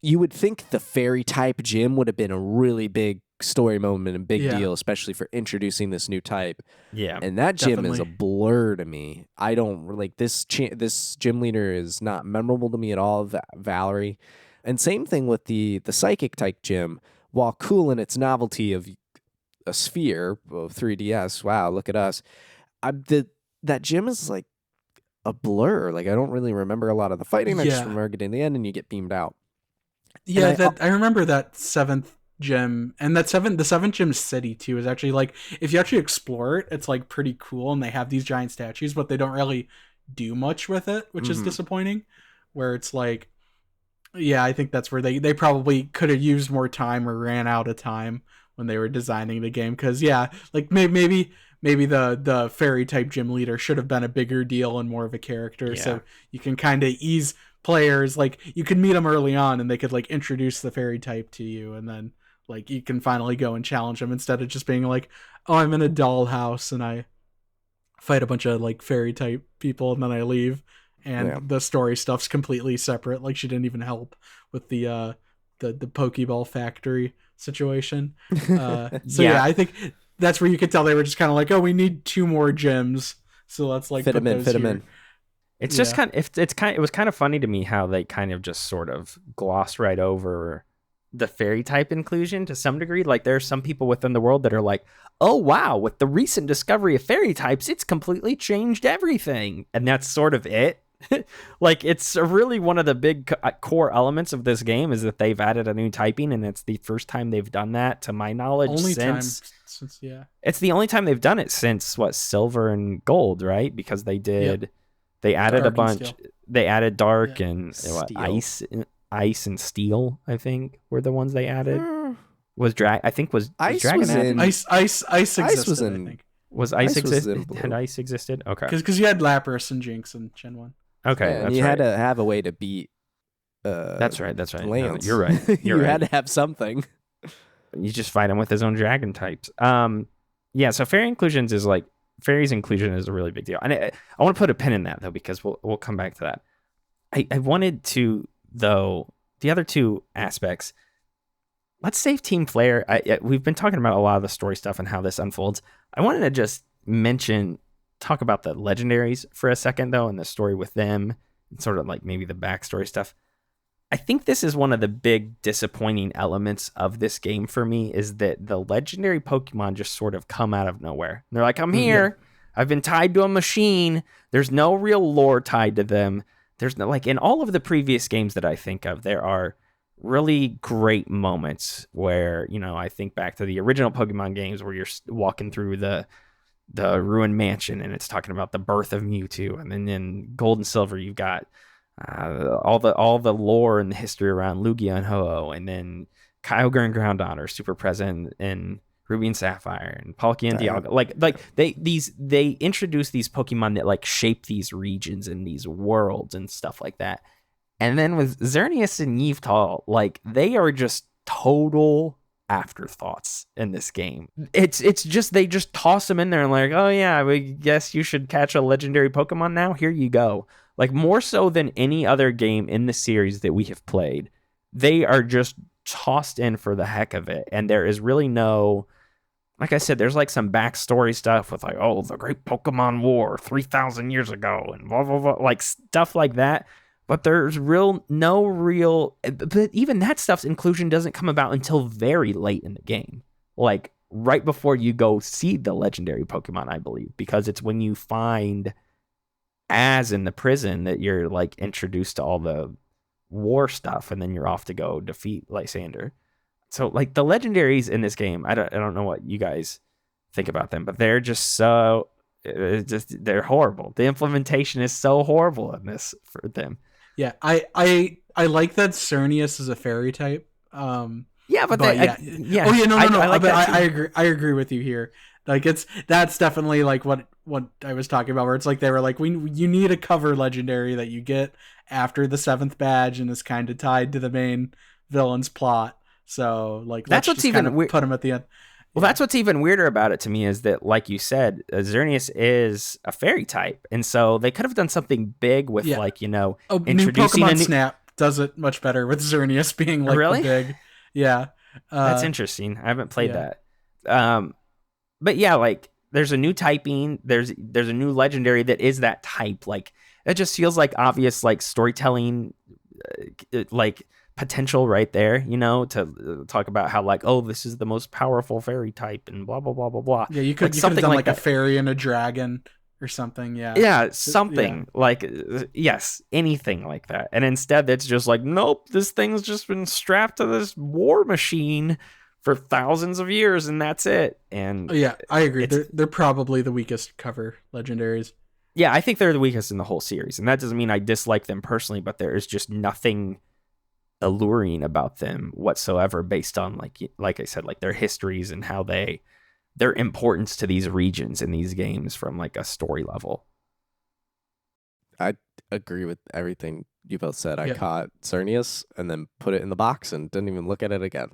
You would think the fairy type gym would have been a really big story moment and big deal, especially for introducing this new type. Yeah. And that gym is a blur to me. I don't like this gym leader is not memorable to me at all, Valerie. And same thing with the psychic type gym. While cool in its novelty of a sphere of 3DS, wow, look at us. That gym is like a blur. Like I don't really remember a lot of the fighting. I just remember getting to the end and you get beamed out. Yeah, I remember that 7th gym, and the 7th gym city too is actually like, if you actually explore it, it's like pretty cool, and they have these giant statues, but they don't really do much with it, which is disappointing. Where it's like, yeah, I think that's where they probably could have used more time or ran out of time when they were designing the game. Because like maybe the fairy type gym leader should have been a bigger deal and more of a character, so you can kind of ease players. Like you could meet them early on, and they could like introduce the fairy type to you, and then like you can finally go and challenge them instead of just being like, oh, I'm in a dollhouse and I fight a bunch of like fairy type people and then I leave. And the story stuff's completely separate. Like she didn't even help with the Pokeball factory situation. I think that's where you could tell they were just kind of like, oh, we need 2 more gyms, so let's like fit them in. It's just it was kind of funny to me how they kind of just sort of glossed right over the fairy type inclusion to some degree. Like there are some people within the world that are like, oh wow, with the recent discovery of fairy types, it's completely changed everything, and that's sort of it. Like it's really one of the big core elements of this game is that they've added a new typing, and it's the first time they've done that to my knowledge. It's the only time they've done it since Silver and Gold, right? Because they added a bunch. They added Dark and ice and Steel, I think, were the ones they added. I think was Ice Dragon was Abbey? in- Ice existed, was in- I think. Was Ice Ice was existed? in blue. Had Ice existed? Okay. Because you had Lapras and Jinx in Gen 1. Okay, Yeah, and that's you right. had to have a way to beat. That's right. No, Lance. you're right. You're you right. had to have something. You just fight him with his own dragon types. Yeah. So fairies inclusion is a really big deal, and I want to put a pin in that though because we'll come back to that. I wanted to though the other two aspects. Let's save Team Flare. We've been talking about a lot of the story stuff and how this unfolds. I wanted to just talk about the legendaries for a second though, and the story with them, and sort of like maybe the backstory stuff. I think this is one of the big disappointing elements of this game for me is that the legendary Pokemon just sort of come out of nowhere. And they're like, I'm here. I've been tied to a machine. There's no real lore tied to them. There's no, like in all of the previous games that I think of, there are really great moments where, I think back to the original Pokemon games where you're walking through the ruined mansion and it's talking about the birth of Mewtwo. And then in Gold and Silver, you've got all the lore and the history around Lugia and Ho-Oh, and then Kyogre and Groudon are super present in Ruby and Sapphire, and Palkia and Dialga. Like they introduce these Pokemon that like shape these regions and these worlds and stuff like that. And then with Xerneas and Yveltal, like they are just total afterthoughts in this game. It's just they just toss them in there and like, oh yeah, I guess you should catch a legendary Pokemon now. Here you go. Like more so than any other game in the series that we have played, they are just tossed in for the heck of it. And there is really no, like I said, there's like some backstory stuff with like, oh, the Great Pokemon War 3,000 years ago and blah, blah, blah, like stuff like that. But there's no real, but even that stuff's inclusion doesn't come about until very late in the game. Like right before you go see the legendary Pokemon, I believe, because it's when you find Az in the prison that you're like introduced to all the war stuff, and then you're off to go defeat Lysander. So like the legendaries in this game, I don't know what you guys think about them, but they're just they're horrible. The implementation is so horrible in this for them. Yeah, I like that Xerneas is a fairy type. Yeah, but yeah. yeah. Oh yeah, no. I agree. I agree with you here. Like that's definitely like what I was talking about, where it's like they were like, you need a cover legendary that you get after the 7th badge and is kind of tied to the main villain's plot. So like that's what's even put him at the end. Well, that's what's even weirder about it to me is that, like you said, Xerneas is a fairy type, and so they could have done something big with introducing new Pokemon Snap does it much better with Xerneas being like really the big. Yeah, that's interesting. I haven't played that. But yeah, like there's a new typing. There's a new legendary that is that type. Like it just feels like obvious like storytelling, like potential right there, to talk about how like, oh, this is the most powerful fairy type and blah blah blah blah blah. Yeah, you could have done like a fairy and a dragon or something. Yeah, something like yes, anything like that. And instead, it's just like, nope, this thing's just been strapped to this war machine for thousands of years, and that's it. And yeah, I agree. They're probably the weakest cover legendaries. Yeah, I think they're the weakest in the whole series, and that doesn't mean I dislike them personally, but there is just nothing alluring about them whatsoever based on like I said, like their histories and how their importance to these regions in these games from like a story level. I agree with everything you both said. I caught Xerneas and then put it in the box and didn't even look at it again.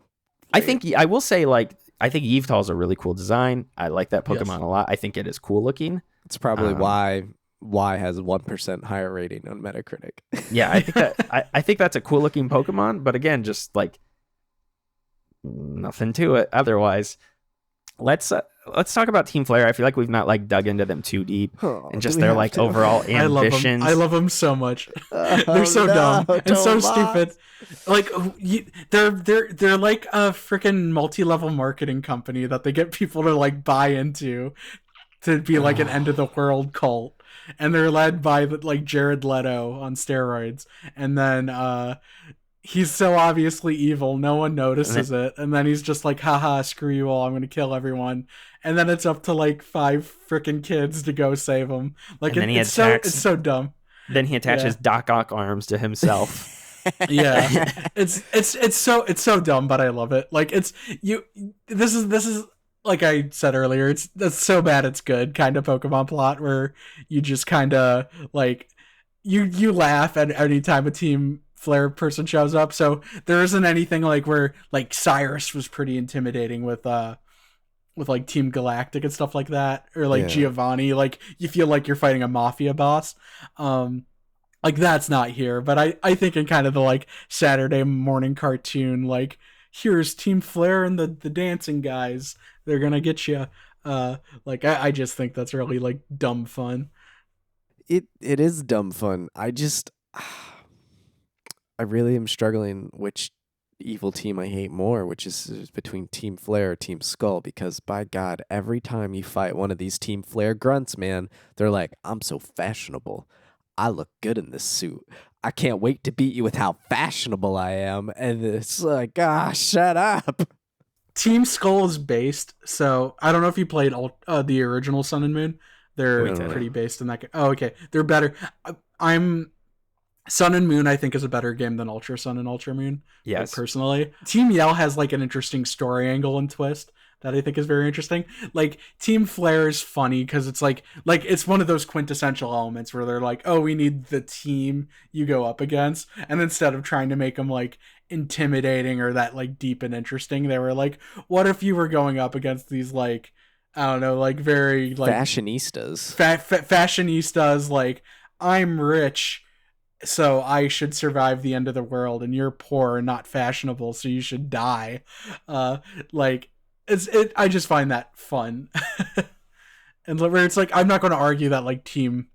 I think I will say I think Yveltal is a really cool design. I like that Pokemon a lot. I think it is cool looking. It's probably why Y has a 1% higher rating on Metacritic. Yeah, I think that I think that's a cool looking Pokemon, but again, just like nothing to it otherwise. Let's talk about Team Flare. I feel like we've not like dug into them too deep, and just their like overall ambitions. I love them so much. They're so dumb and so stupid. Like they're like a freaking multi-level marketing company that they get people to like buy into to be like an end of the world cult. And they're led by like Jared Leto on steroids, and then he's so obviously evil, no one notices it, and then he's just like, haha, screw you all, I'm gonna kill everyone, and then it's up to like 5 freaking kids to go save him. Like it's so dumb. Then he attaches Doc Ock arms to himself. Yeah, it's so dumb, but I love it. Like this is like I said earlier, that's so bad it's good kind of Pokemon plot where you just kind of like you laugh at any time a Team Flare person shows up. So there isn't anything like where like Cyrus was pretty intimidating with like Team Galactic and stuff like that, or like Giovanni, like you feel like you're fighting a mafia boss. Like that's not here, but I think in kind of the like Saturday morning cartoon, like here's Team Flare and the dancing guys, they're gonna get you. Like I just think that's really like dumb fun. It is dumb fun. I really am struggling which evil team I hate more, which is between Team Flare or Team Skull, because by God, every time you fight one of these Team Flare grunts, man, they're like, I'm so fashionable. I look good in this suit. I can't wait to beat you with how fashionable I am. And it's like, shut up. Team Skull is based, so I don't know if you played the original Sun and Moon. They're pretty based in that game. Oh, okay. They're better. Sun and Moon, I think, is a better game than Ultra Sun and Ultra Moon. Yes. Like, personally. Team Yell has like an interesting story angle and twist that I think is very interesting. Like Team Flare is funny because it's like it's one of those quintessential elements where they're like, oh, we need the team you go up against, and instead of trying to make them like intimidating or that like deep and interesting, they were like, what if you were going up against these like, I don't know, like very like fashionistas, fashionistas, like I'm rich, so I should survive the end of the world, and you're poor and not fashionable, so you should die. Like I just find that fun. And where it's like, I'm not going to argue that like Team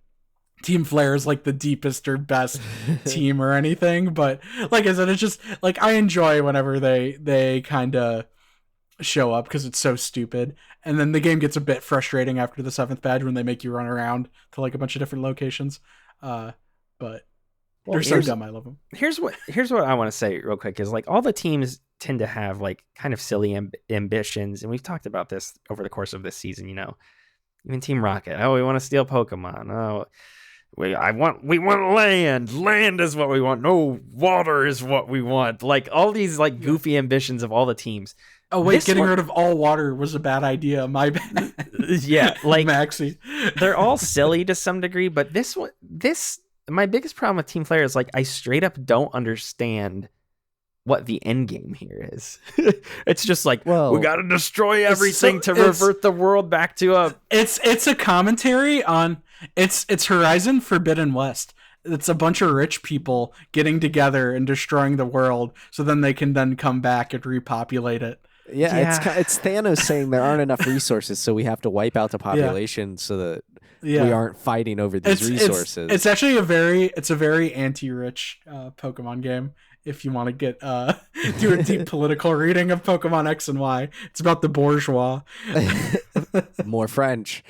Flare is like the deepest or best team or anything, but like I said, it's just like I enjoy whenever they kind of show up because it's so stupid. And then the game gets a bit frustrating after the 7th badge when they make you run around to like a bunch of different locations. But they're so dumb. I love them. Here's what I want to say real quick is like all the teams tend to have like kind of silly ambitions, and we've talked about this over the course of this season. You know, even Team Rocket. Oh, we want to steal Pokemon. Oh, we want land. Land is what we want. No, water is what we want. Like all these like goofy ambitions of all the teams. Oh wait, getting rid of all water was a bad idea. My bad. Yeah, like Maxie. They're all silly to some degree, but my biggest problem with Team Flare is like I straight up don't understand what the end game here is. It's just like, well, we got to destroy everything to revert the world back to a. It's a commentary on it's Horizon Forbidden West. It's a bunch of rich people getting together and destroying the world, so then they can then come back and repopulate it. Yeah. It's Thanos saying there aren't enough resources, so we have to wipe out the population so that we aren't fighting over these resources. It's actually a very anti-rich Pokemon game. If you want to get do a deep political reading of Pokemon X and Y, it's about the bourgeois. More French.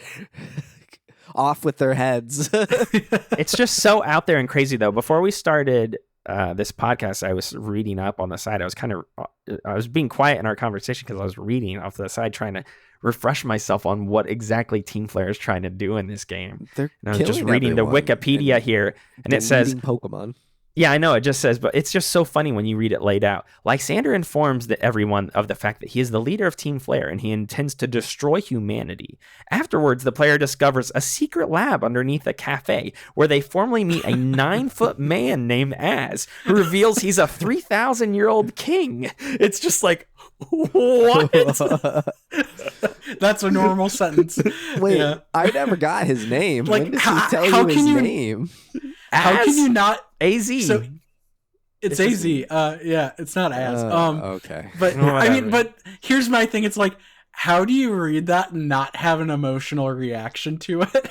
Off with their heads. It's just so out there and crazy, though. Before we started this podcast, I was reading up on the side. I was being quiet in our conversation because I was reading off the side, trying to refresh myself on what exactly Team Flare is trying to do in this game. And I was just reading the Wikipedia here, and it says Pokemon. Yeah, I know, it just says, but it's just so funny when you read it laid out. Lysander informs everyone of the fact that he is the leader of Team Flare and he intends to destroy humanity. Afterwards, the player discovers a secret lab underneath a cafe where they formally meet a 9-foot man named Az, who reveals he's a 3,000-year-old king. It's just like, what? That's a normal sentence. Wait, I never got his name. Like, when does he tell you his name? How can you not? AZ. So it's AZ. Yeah, it's not Az. Okay. But I mean, but here's my thing. It's like, how do you read that and not have an emotional reaction to it?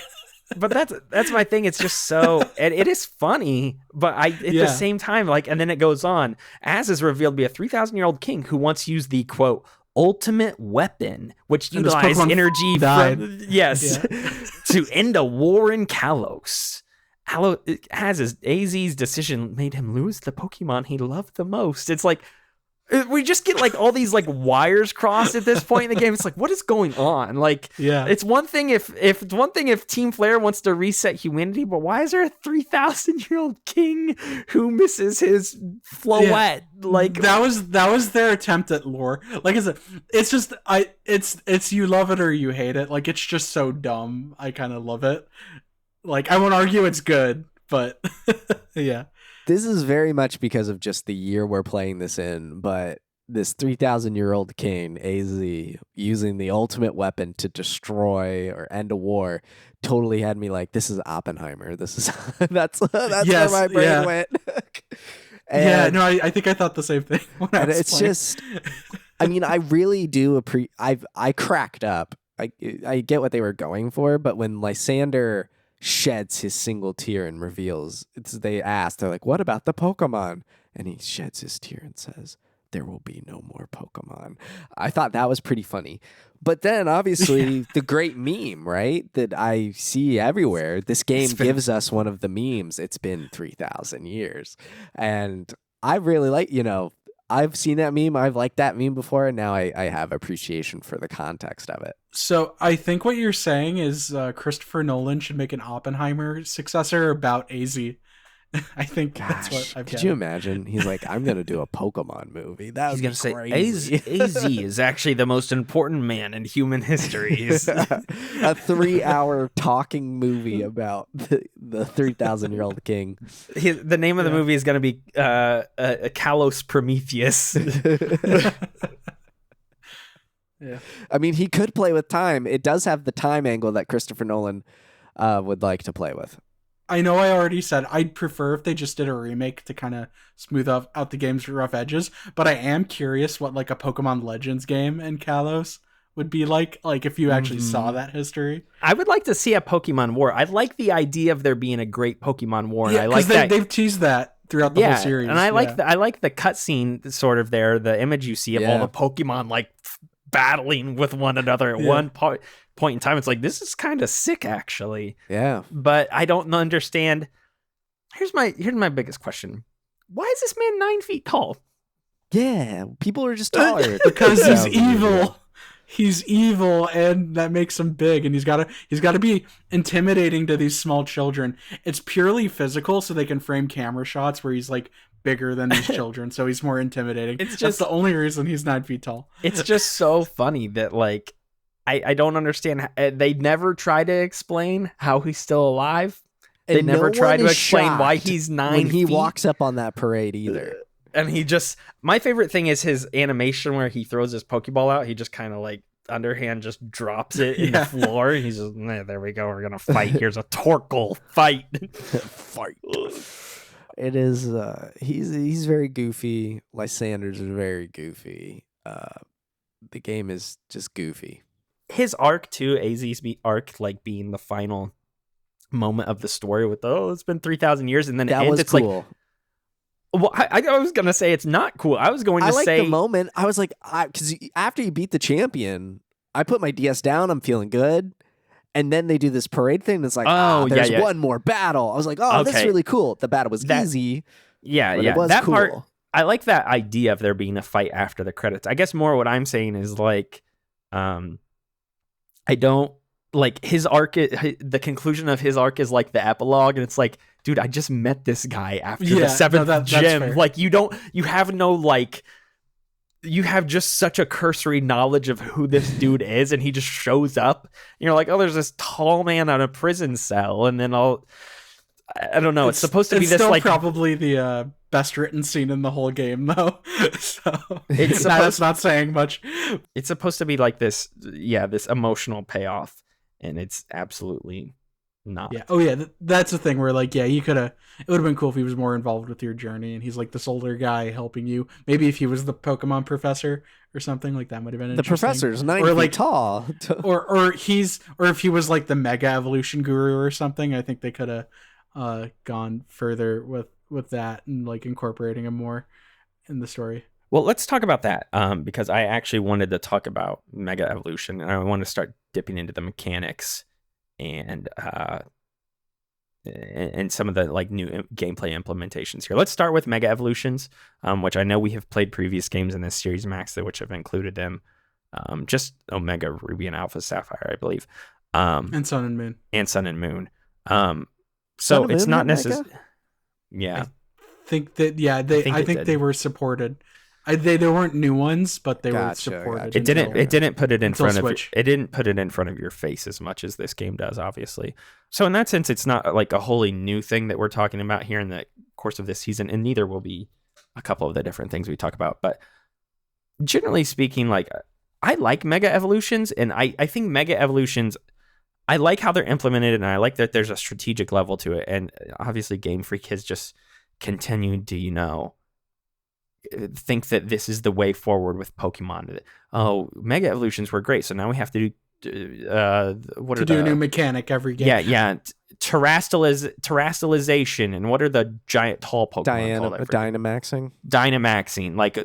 But that's my thing. It's just so it is funny, but at the same time, like, and then it goes on. Az is revealed to be a 3,000-year-old king who once used the quote ultimate weapon, which utilized energy from to end a war in Kalos. AZ's decision made him lose the Pokemon he loved the most. It's like, We just get like all these like wires crossed at this point in the game. It's like, what is going on? Like, Yeah. it's one thing if Team Flare wants to reset humanity, but why is there a 3,000-year-old king who misses his floette? Yeah. Like that was their attempt at lore. Like I said, it's just it's you love it or you hate it. Like it's just so dumb. I kind of love it. Like I won't argue it's good, but yeah. This is very much because of just the year we're playing this in, but this 3,000-year-old king, AZ, using the ultimate weapon to destroy or end a war, totally had me like, this is Oppenheimer. This is that's Yes, where my brain yeah. went. Yeah, no, I think I thought the same thing. When I And was it's playing. just, I mean, I really do I cracked up. I get what they were going for, but when Lysander sheds his single tear and reveals, they're like, what about the Pokemon? And he sheds his tear and says, there will be no more Pokemon. I thought that was pretty funny. But then obviously the great meme, right? That I see everywhere. This game gives us one of the memes. It's been 3,000 years. And I really like, I've seen that meme. I've liked that meme before. And now I have appreciation for the context of it. So I think what you're saying is Christopher Nolan should make an Oppenheimer successor about AZ. I think that's what I've Could you imagine? He's like, I'm going to do a Pokemon movie. That he's was gonna crazy. say AZ is actually the most important man in human history. A 3-hour talking movie about the 3,000-year-old king. The name of the movie is gonna be Kalos Prometheus. Yeah. I mean, he could play with time. It does have the time angle that Christopher Nolan would like to play with. I know I already said I'd prefer if they just did a remake to kind of smooth out the game's rough edges, but I am curious what like a Pokemon Legends game in Kalos would be like if you actually saw that history. I would like to see a Pokemon War. I like the idea of there being a great Pokemon War. And Yeah, I like because that. they've teased that throughout the whole series. And I like the cutscene sort of there, the image you see of all the Pokemon like battling with one another at one point in time. It's like, this is kind of sick, actually. Yeah. But I don't understand. Here's my biggest question. Why is this man 9 feet tall? Yeah. People are just taller. because he's evil. He's evil, and that makes him big, and he's got to be intimidating to these small children. It's purely physical, so they can frame camera shots where he's like bigger than these children, so he's more intimidating. That's the only reason he's 9 feet tall. It's just so funny that like I don't understand. They never try to explain how he's still alive. They And never no try one to is explain why shocked he's 9 when he feet. walks up on that parade either. And he just, my favorite thing is his animation where he throws his Pokeball out. He just kind of like underhand just drops it in the floor. He's just, there we go. We're going to fight. Here's a Torkoal fight. Fight. It is, he's very goofy. Lysander's very goofy. The game is just goofy. His arc too, AZ's arc, like being the final moment of the story with, it's been 3,000 years. And then That it ends. was It's cool. like, well, I was going to say it's not cool. I was going to I say like the moment. I was like, because after you beat the champion, I put my DS down. I'm feeling good. And then they do this parade thing. That's like, there's one more battle. I was like, this is really cool. The battle was easy. Yeah, but yeah. It was that cool. part, I like that idea of there being a fight after the credits. I guess more what I'm saying is like, I don't like his arc. The conclusion of his arc is like the epilogue, and it's like, dude, I just met this guy after the 7th gym. Like you have no like, you have just such a cursory knowledge of who this dude is, and he just shows up. And you're like, there's this tall man on a prison cell, and then I don't know. It's supposed to be this still like probably the best written scene in the whole game, though. So it's not saying much. It's supposed to be like this, this emotional payoff, and it's absolutely not. Yeah. Oh yeah, that's the thing where like, he could have. It would have been cool if he was more involved with your journey, and he's like this older guy helping you. Maybe if he was the Pokemon professor or something like that, would have been The professor's 9 feet tall, or if he was like the Mega Evolution Guru or something. I think they could have gone further with that and like incorporating him more in the story. Well, let's talk about that because I actually wanted to talk about Mega Evolution, and I want to start dipping into the mechanics and and some of the like new gameplay implementations here. Let's start with Mega Evolutions, which I know we have played previous games in this series, Max, which have included them. Just Omega Ruby and Alpha Sapphire, I believe. And Sun and Moon. So it's not necessary. Yeah. I think they were supported. They weren't new ones, but they were supported. It didn't put it in front of it didn't put it in front of your face as much as this game does, obviously. So in that sense, it's not like a wholly new thing that we're talking about here in the course of this season, and neither will be a couple of the different things we talk about. But generally speaking, like I like Mega Evolutions, and I think Mega Evolutions, I like how they're implemented, and I like that there's a strategic level to it. And obviously Game Freak has just continued to, think that this is the way forward with Pokemon. Oh, Mega Evolutions were great, so now we have to do a new mechanic every game. Yeah. Terastallization, and what are the giant tall Pokemon called? Dynamaxing. Like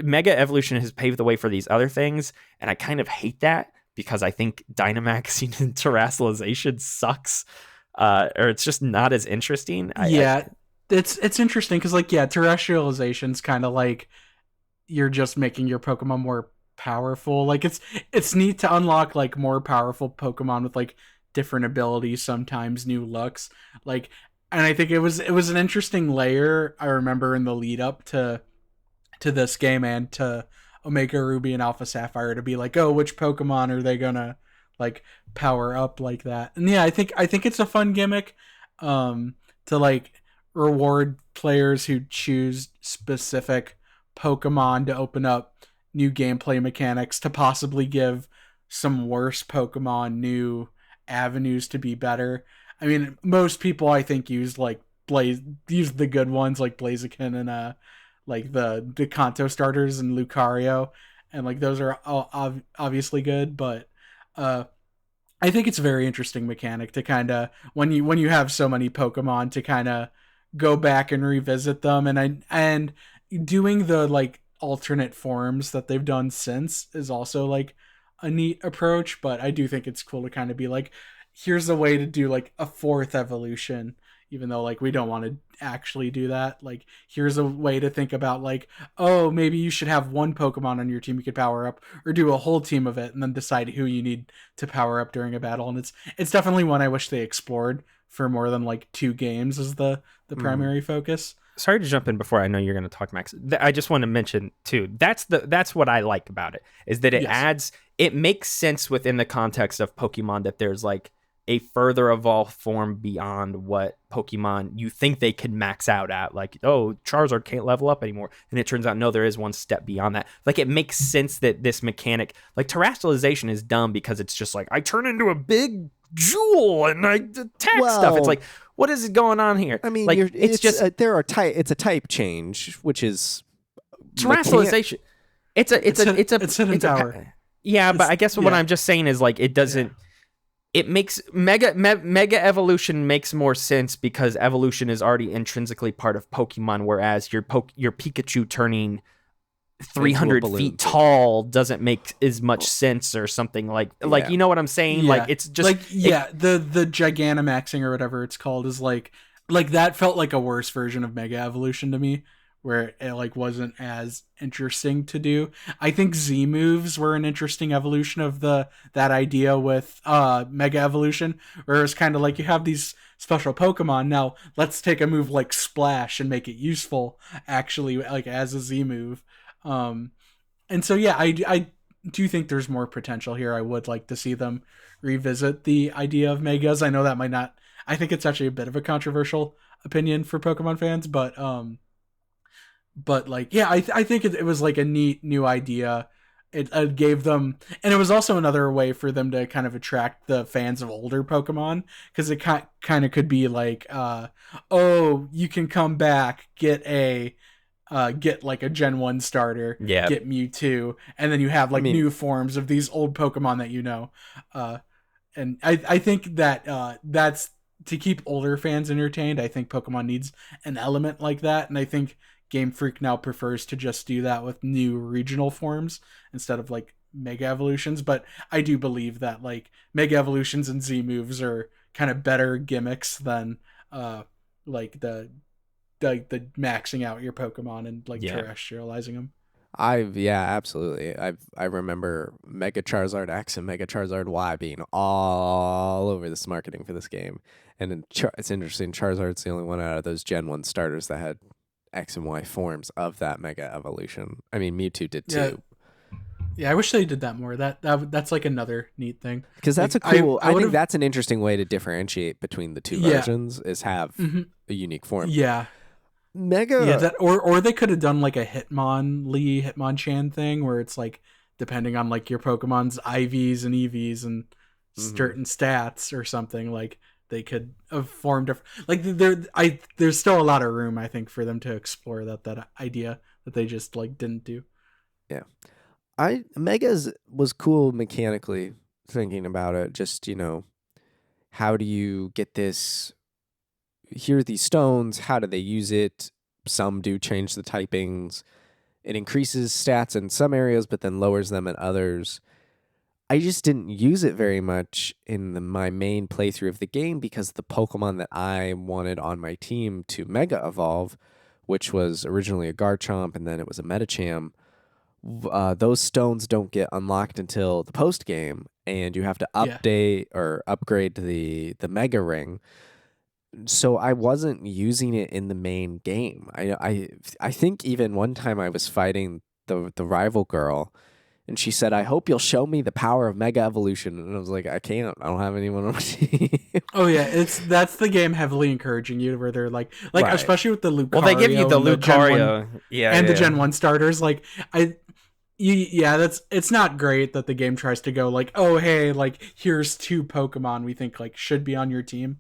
Mega Evolution has paved the way for these other things, and I kind of hate that because I think Dynamaxing and Terastallization sucks, or it's just not as interesting. It's interesting because terrestrialization's kind of like you're just making your Pokemon more powerful. Like it's neat to unlock like more powerful Pokemon with like different abilities, sometimes new looks. And I think it was an interesting layer. I remember in the lead up to this game and to Omega Ruby and Alpha Sapphire to be like, oh, which Pokemon are they gonna like power up like that? And yeah, I think it's a fun gimmick to like reward players who choose specific Pokemon to open up new gameplay mechanics, to possibly give some worse Pokemon new avenues to be better. I mean, most people I think use the good ones like Blaziken and like the Kanto starters and Lucario, and like those are all obviously good, but I think it's a very interesting mechanic to kind of when you have so many Pokemon to kind of go back and revisit them, and doing the like alternate forms that they've done since is also like a neat approach. But I do think it's cool to kind of be like, here's a way to do like a fourth evolution, even though like we don't want to actually do that. Like, here's a way to think about like, oh, maybe you should have one Pokemon on your team you could power up, or do a whole team of it and then decide who you need to power up during a battle. And it's definitely one I wish they explored for more than like 2 games as the primary focus. Sorry to jump in before I know you're going to talk, Max. I just want to mention too, that's what I like about it, is that it makes sense within the context of Pokemon that there's like a further evolved form beyond what Pokemon you think they can max out at. Like, oh, Charizard can't level up anymore. And it turns out, no, there is one step beyond that. Like, it makes sense that this mechanic, like Terastallization is dumb because it's just like, I turn into a big jewel and I attack stuff. It's like, what is going on here? I mean, like, it's a type change, which is Terastallization. It's a tower. Yeah, but I guess what I'm just saying is like, it doesn't. Yeah. It makes Mega Evolution makes more sense because evolution is already intrinsically part of Pokemon, whereas your Pikachu turning 300 feet tall doesn't make as much sense, or something like you know what I'm saying? Yeah. Like, it's just like the Gigantamaxing or whatever it's called is like that felt like a worse version of Mega Evolution to me, where it like wasn't as interesting to do. I think Z moves were an interesting evolution of that idea with Mega Evolution, where it's kind of like you have these special Pokemon, now let's take a move like Splash and make it useful actually like as a Z move. And so yeah, I do think there's more potential here. I would like to see them revisit the idea of Megas. I know that might not, I think it's actually a bit of a controversial opinion for Pokemon fans, but like, yeah, I think it was like a neat new idea. It gave them, and it was also another way for them to kind of attract the fans of older Pokemon, because it kind of could be like, oh, you can come back, get like a Gen 1 starter, get Mewtwo, and then you have like new forms of these old Pokemon that you know. And I think that that's to keep older fans entertained. I think Pokemon needs an element like that, and I think Game Freak now prefers to just do that with new regional forms instead of like Mega Evolutions. But I do believe that like Mega Evolutions and Z moves are kind of better gimmicks than like the maxing out your Pokemon and like terrestrializing them. Absolutely. I remember Mega Charizard X and Mega Charizard Y being all over this marketing for this game. And it's interesting, Charizard's the only one out of those Gen 1 starters that had X and Y forms of that Mega Evolution. I mean, Mewtwo did too. Yeah, I wish they did that more. That's like another neat thing. Because that's like, a cool. I think that's an interesting way to differentiate between the two versions. Is have a unique form. Yeah. Mega. Yeah, that or they could have done like a Hitmonchan thing where it's like depending on like your Pokemon's IVs and EVs and certain stats or something, like they could have formed like there's still a lot of room, I think, for them to explore that idea that they just like didn't do. Yeah. Megas was cool mechanically, thinking about it. Just, how do you get this? Here are these stones. How do they use it? Some do change the typings. It increases stats in some areas, but then lowers them in others. I just didn't use it very much in my main playthrough of the game because the Pokemon that I wanted on my team to Mega Evolve, which was originally a Garchomp and then it was a Medicham, those stones don't get unlocked until the post game, and you have to update or upgrade the Mega Ring. So I wasn't using it in the main game. I think even one time I was fighting the rival girl, and she said, "I hope you'll show me the power of Mega Evolution." And I was like, "I can't. I don't have anyone on my team." Oh yeah, that's the game heavily encouraging you, where they're like right. Especially with the Lucario. Well, they give you the Lucario, the Gen 1 starters. Like it's not great that the game tries to go like, oh hey, like here's 2 Pokemon we think like should be on your team.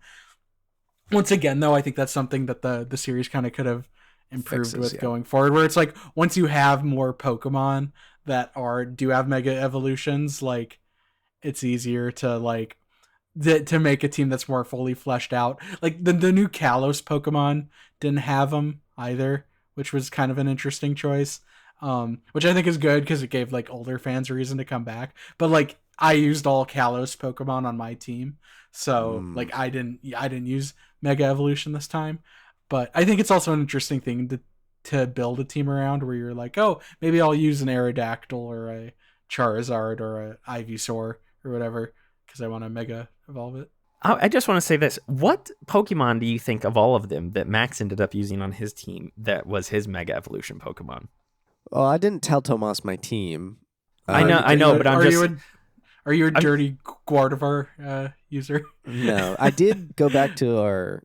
Once again, though, I think that's something that the series kind of could have improved with going forward, where it's like once you have more Pokemon that do have Mega Evolutions, like it's easier to like to make a team that's more fully fleshed out. Like the new Kalos Pokemon didn't have them either, which was kind of an interesting choice. Which I think is good because it gave like older fans a reason to come back. But like I used all Kalos Pokemon on my team, so like I didn't use Mega Evolution this time. But I think it's also an interesting thing to build a team around, where you're like, oh, maybe I'll use an Aerodactyl or a Charizard or a Ivysaur or whatever because I want to Mega Evolve it. I just want to say this. What Pokemon do you think of all of them that Max ended up using on his team that was his Mega Evolution Pokemon? Well, I didn't tell Tomas my team. I know, but are you a dirty Gardevoir user? No, I did go back to our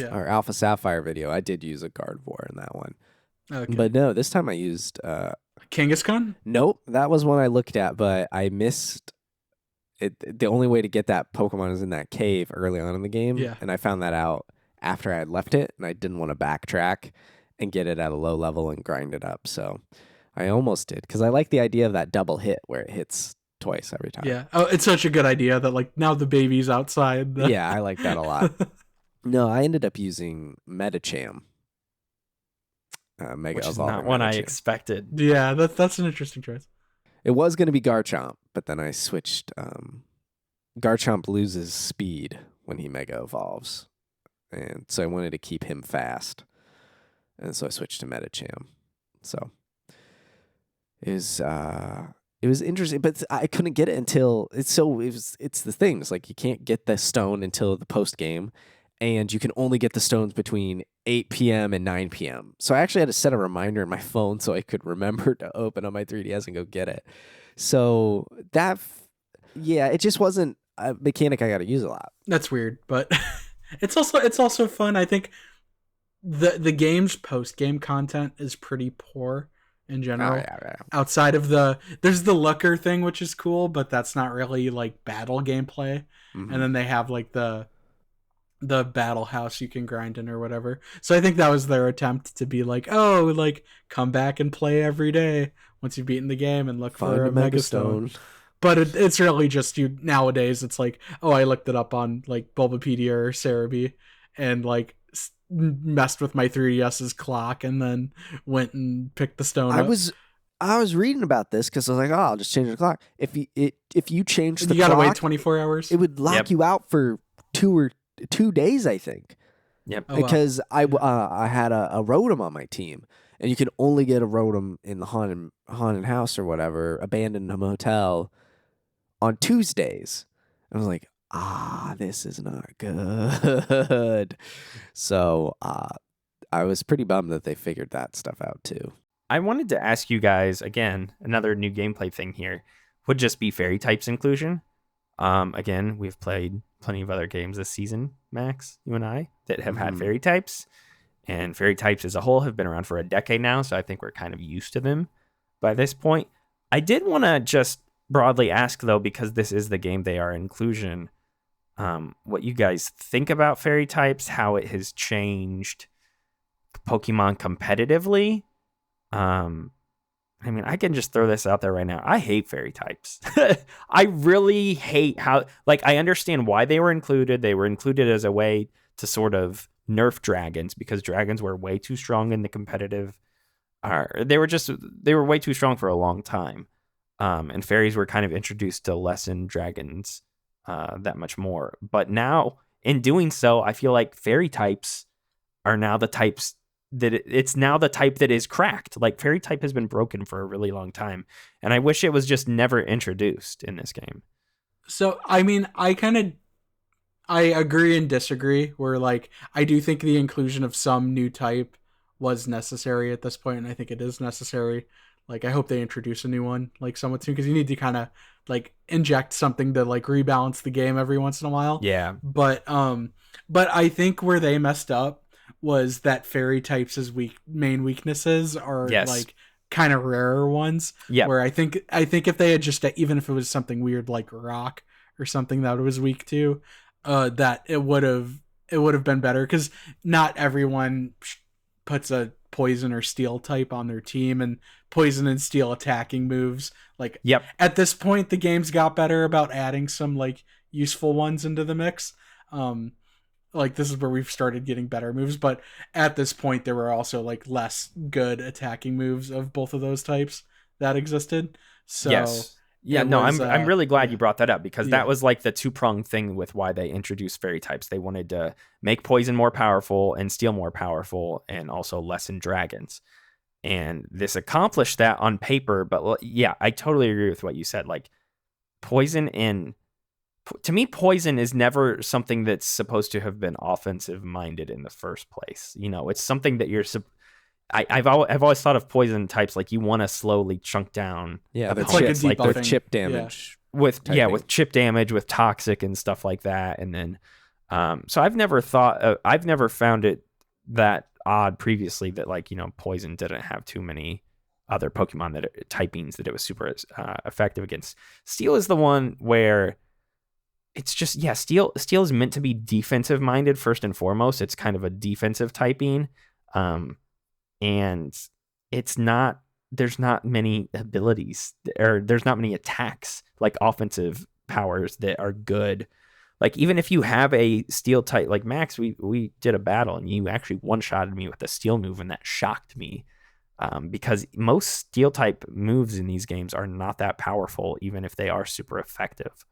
Alpha Sapphire video. I did use a Gardevoir in that one. Okay. But no, this time I used Kangaskhan? Nope, that was one I looked at, but I missed it. The only way to get that Pokemon is in that cave early on in the game, and I found that out after I had left it, and I didn't want to backtrack and get it at a low level and grind it up. So I almost did, because I like the idea of that double hit where it hits twice every time. Yeah. Oh, it's such a good idea that like now the baby's outside. Yeah, I like that a lot. No, I ended up using Medicham. Mega Which is Evolver not one Medicham. I expected. Yeah, that's an interesting choice. It was going to be Garchomp, but then I switched. Garchomp loses speed when he Mega Evolves, and so I wanted to keep him fast. And so I switched to Medicham. So it was interesting, but I couldn't get it until it's the thing. It's like you can't get the stone until the post game, and you can only get the stones between 8 p.m. and 9 p.m. So I actually had to set a reminder in my phone so I could remember to open up my 3DS and go get it. So it just wasn't a mechanic I got to use a lot. That's weird, but it's also fun. I think the game's post game content is pretty poor in general. Yeah. Outside of there's the Looker thing, which is cool, but that's not really like battle gameplay. Mm-hmm. And then they have like the battle house you can grind in or whatever. So I think that was their attempt to be like, oh, like come back and play every day once you've beaten the game and look for a Megastone. But it's really just nowadays. It's like, oh, I looked it up on like Bulbapedia or Cerebi and like messed with my 3DS's clock and then went and picked the stone up. I was reading about this because I was like, oh, I'll just change the clock. If you change the You gotta clock, wait 24 hours. it would lock Yep. you out for 2 days, I think. Yep. Oh, wow. Because I had a Rotom on my team, and you can only get a Rotom in the haunted house or whatever, abandoned hotel, on Tuesdays. I was like, this is not good. So I was pretty bummed that they figured that stuff out too. I wanted to ask you guys, again, another new gameplay thing here would just be fairy types inclusion. Again, we've played plenty of other games this season, Max, you and I, that have had fairy types. And fairy types as a whole have been around for a decade now, so I think we're kind of used to them by this point. I did want to just broadly ask, though, because this is the game they are inclusion, what you guys think about fairy types, how it has changed Pokemon competitively. I mean, I can just throw this out there right now. I hate fairy types. I really hate how, like, I understand why they were included. They were included as a way to sort of nerf dragons because dragons were way too strong in the competitive. They were way too strong for a long time. And fairies were kind of introduced to lessen dragons that much more. But now, in doing so, I feel like fairy types are now the types that it's now the type that is cracked. Like fairy type has been broken for a really long time, and I wish it was just never introduced in this game. So I mean, I agree and disagree. Where like I do think the inclusion of some new type was necessary at this point, and I think it is necessary. Like I hope they introduce a new one like somewhat soon because you need to kind of like inject something to like rebalance the game every once in a while. Yeah, but I think where they messed up was that fairy types' main weaknesses are like kind of rarer ones. Yeah. Where I think if they had just even if it was something weird like rock or something that it was weak to, that it would have been better because not everyone puts a poison or steel type on their team, and poison and steel attacking moves. Like at this point, the game's got better about adding some like useful ones into the mix. Like this is where we've started getting better moves, but at this point there were also like less good attacking moves of both of those types that existed. So I'm really glad you brought that up because that was like the two-pronged thing with why they introduced fairy types. They wanted to make poison more powerful and steel more powerful and also lessen dragons. And this accomplished that on paper, but yeah, I totally agree with what you said. Like to me, poison is never something that's supposed to have been offensive minded in the first place. You know, it's something that I've always thought of poison types like you want to slowly chunk down. Yeah, it's like with chip damage. With chip damage, with toxic and stuff like that. And then, so I've never found it that odd previously that like, you know, poison didn't have too many other Pokemon typings that it was super effective against. Steel is the one where it's just, steel is meant to be defensive minded first and foremost. It's kind of a defensive typing. And there's not many abilities or there's not many attacks like offensive powers that are good. Like even if you have a steel type, like Max, we did a battle and you actually one-shotted me with a steel move and that shocked me. Because most steel type moves in these games are not that powerful, even if they are super effective.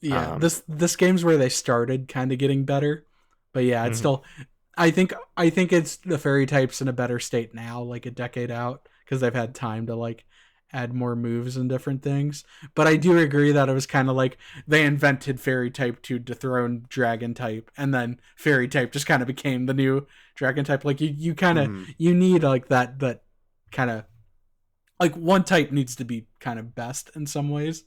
Yeah, this game's where they started kind of getting better, but yeah, it's still. I think it's the fairy types in a better state now, like a decade out, because they've had time to like add more moves and different things. But I do agree that it was kind of like they invented fairy type to dethrone dragon type, and then fairy type just kind of became the new dragon type. Like you kind of you need like that kind of like one type needs to be kind of best in some ways.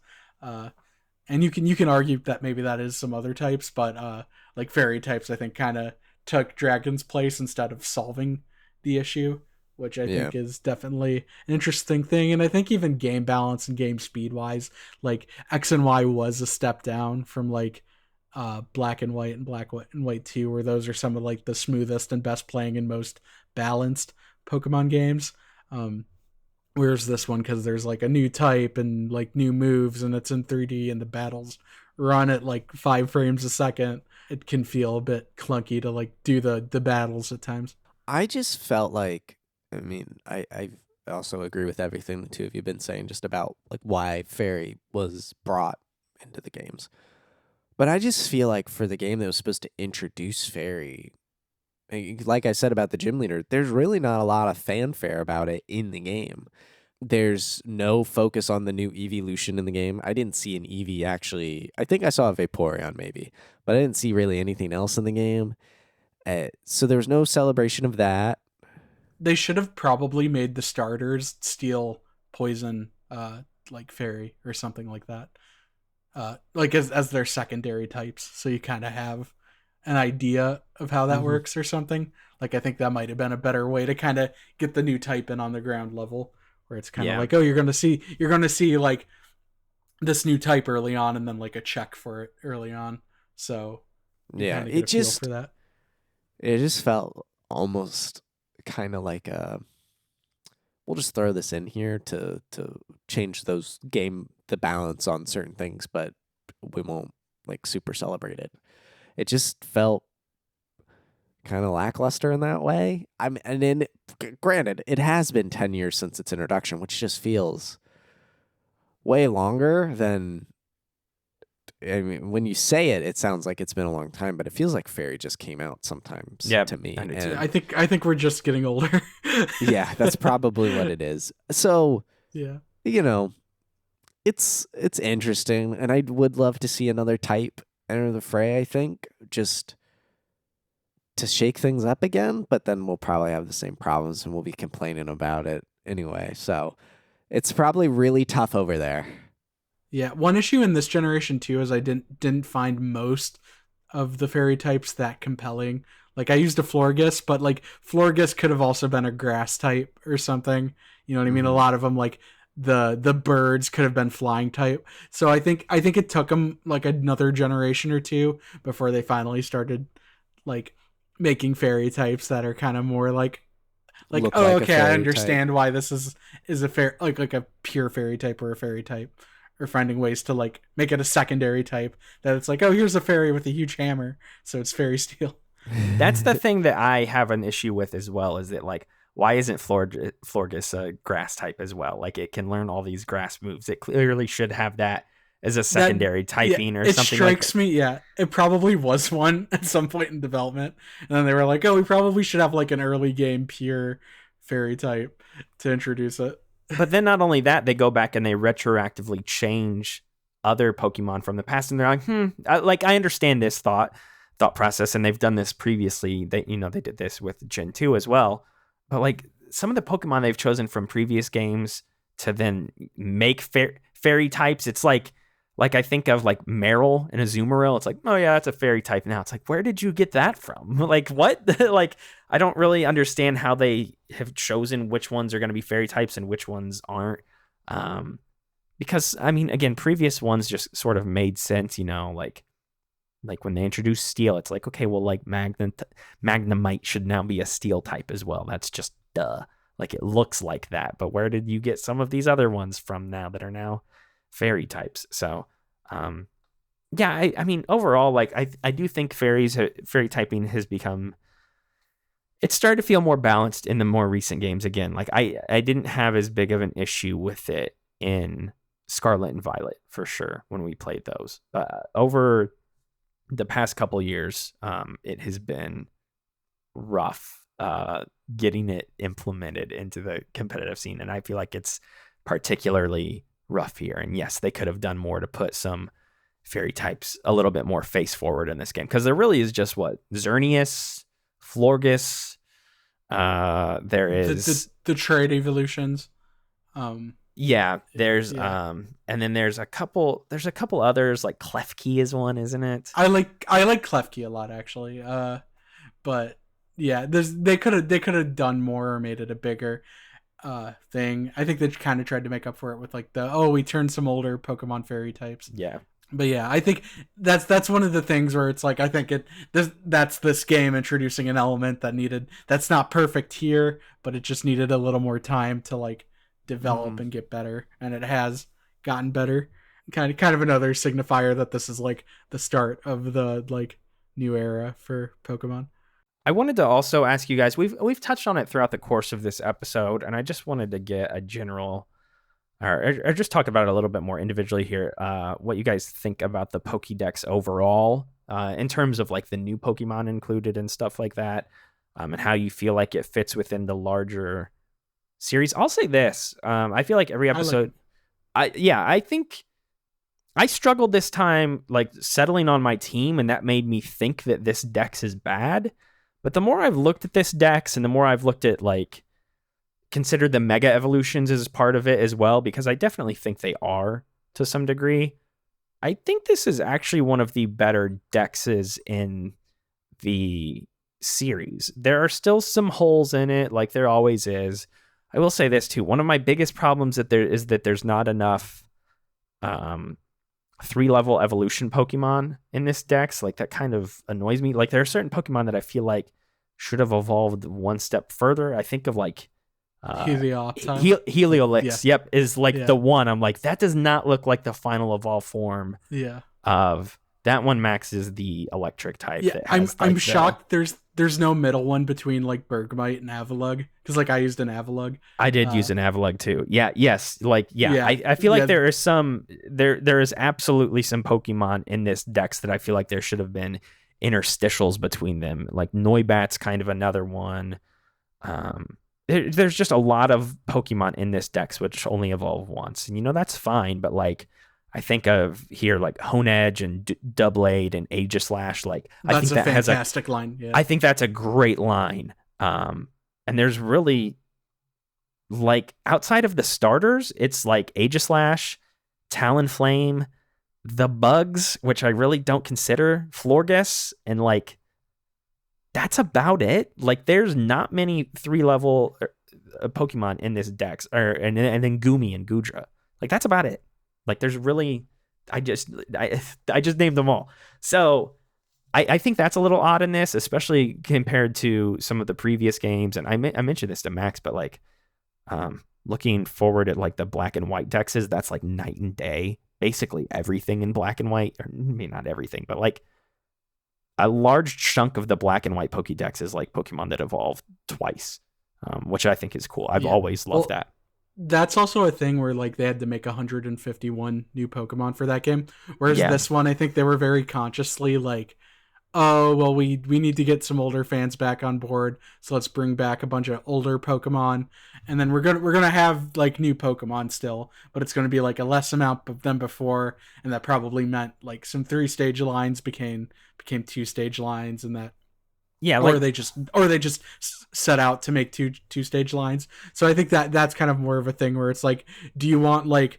And you can argue that maybe that is some other types, but like fairy types, I think kind of took dragon's place instead of solving the issue, which I think is definitely an interesting thing. And I think even game balance and game speed wise, like X and Y was a step down from like Black and White and Black and White 2, where those are some of like the smoothest and best playing and most balanced Pokemon games. Where's this one, because there's like a new type and like new moves and it's in 3D and the battles run at like 5 frames a second. It can feel a bit clunky to like do the battles at times. I just felt like, I mean, also agree with everything the two of you have been saying just about like why fairy was brought into the games. But I just feel like for the game that was supposed to introduce fairy, like I said about the gym leader, there's really not a lot of fanfare about it in the game. There's no focus on the new evolution in the game. I didn't see an Eevee actually. I think I saw a Vaporeon maybe, but I didn't see really anything else in the game. So there was no celebration of that. They should have probably made the starters steel, poison, like fairy or something like that. Like as their secondary types, so you kind of have an idea of how that works or something. Like I think that might have been a better way to kind of get the new type in on the ground level, where it's kind of like, oh, you're gonna see like this new type early on, and then like a check for it early on. So yeah, it just for that. It just felt almost kind of like we'll just throw this in here to change the balance on certain things, but we won't like super celebrate it. It just felt kind of lackluster in that way. Granted, it has been 10 years since its introduction, which just feels way longer than. I mean, when you say it, it sounds like it's been a long time, but it feels like Fairy just came out sometimes to me. I think we're just getting older. Yeah, that's probably what it is. So, yeah, it's interesting, and I would love to see another type enter the fray, I think, just to shake things up again, but then we'll probably have the same problems and we'll be complaining about it anyway. So, it's probably really tough over there. Yeah, one issue in this generation too is I didn't find most of the fairy types that compelling. Like I used a Florges, but like Florges could have also been a grass type or something. You know what I mean? A lot of them, like the birds, could have been flying type. So I think it took them like another generation or two before they finally started like making fairy types that are kind of more like oh, okay, I understand type. Why this is a fair like a pure fairy type or a fairy type. Or finding ways to like make it a secondary type that it's like, oh, here's a fairy with a huge hammer, so it's fairy steel. That's the thing that I have an issue with as well, is that like, why isn't Florges a grass type as well? Like it can learn all these grass moves. It clearly should have that as a secondary typing or something. It strikes me, yeah. It probably was one at some point in development. And then they were like, oh, we probably should have like an early game pure fairy type to introduce it. But then not only that, they go back and they retroactively change other Pokemon from the past, and they're like, I understand this thought process, and they've done this previously. They did this with Gen 2 as well. But like some of the Pokemon they've chosen from previous games to then make fairy types, it's like I think of like Meryl and Azumarill. It's like, oh yeah, that's a fairy type now. It's like, where did you get that from? Like what? Like I don't really understand how they have chosen which ones are going to be fairy types and which ones aren't. Because I mean, again, previous ones just sort of made sense, like when they introduced steel, it's like, okay, well, like Magnemite should now be a steel type as well. That's just duh. Like it looks like that, but where did you get some of these other ones from now that are now fairy types? So, yeah, I mean, overall, like I do think fairy typing has become. It started to feel more balanced in the more recent games. Again, like I didn't have as big of an issue with it in Scarlet and Violet for sure when we played those. Over the past couple years, it has been rough getting it implemented into the competitive scene, and I feel like it's particularly rough here. And yes, they could have done more to put some fairy types a little bit more face forward in this game, because there really is just Xerneas, Florges. There is the trade evolutions. Yeah, there's and then there's a couple others, like Klefki is one, isn't it? I like Klefki a lot actually. But yeah, they could have done more or made it a bigger thing. I think they kind of tried to make up for it with like we turned some older Pokemon fairy types. Yeah. But yeah, I think that's one of the things where it's like, I think that's this game introducing an element that's not perfect here, but it just needed a little more time to like develop and get better, and it has gotten better. Kind of another signifier that this is like the start of the like new era for Pokemon. I wanted to also ask you guys, we've touched on it throughout the course of this episode, and I just wanted to get a general, or just talk about it a little bit more individually here, what you guys think about the Pokédex overall, in terms of like the new Pokemon included and stuff like that, and how you feel like it fits within the larger series. I'll say this, I feel like every episode, I think I struggled this time, like settling on my team, and that made me think that this dex is bad. But the more I've looked at this dex, and the more I've looked at, like, considered the mega evolutions as part of it as well, because I definitely think they are to some degree. I think this is actually one of the better dexes in the series. There are still some holes in it, like there always is. I will say this too. One of my biggest problems that there's not enough 3-level evolution Pokemon in this dex. Like that kind of annoys me. Like there are certain Pokemon that I feel like should have evolved one step further. I think of like Heliolix. Yep, is like the one. I'm like, that does not look like the final evolved form. Of that one maxes the electric type. Yeah, I'm shocked there's no middle one between like Bergmite and Avalugg, because like I used an Avalugg. I did use an Avalugg too. I feel like there is there is absolutely some Pokemon in this dex that I feel like there should have been interstitials between them. Like Noibat's kind of another one. There's just a lot of Pokemon in this dex which only evolve once, and that's fine. But like, I think of here like Honedge and Doublade and Aegislash. Like I think that has a fantastic line. Yeah. I think that's a great line. And there's really, like, outside of the starters, it's like Aegislash, Talonflame, the bugs, which I really don't consider, Florges, and like that's about it. Like there's not many 3-level Pokemon in this dex, and then Goomy and Goodra. Like that's about it. Like there's really, I just named them all. So I think that's a little odd in this, especially compared to some of the previous games. And I mentioned this to Max, but like looking forward at like the black and white dexes, that's like night and day. Basically everything in black and white, or maybe not everything, but like a large chunk of the black and white Pokédex is like Pokemon that evolved twice, which I think is cool. I've always loved that. That's also a thing where like they had to make 151 new Pokemon for that game. Whereas this one, I think they were very consciously like, oh, well, we need to get some older fans back on board. So let's bring back a bunch of older Pokemon. And then we're gonna have like new Pokemon still, but it's gonna be like a less amount than before. And that probably meant like some 3-stage lines became 2-stage lines, and that or they just set out to make two-stage lines. So I think that's kind of more of a thing where it's like, do you want like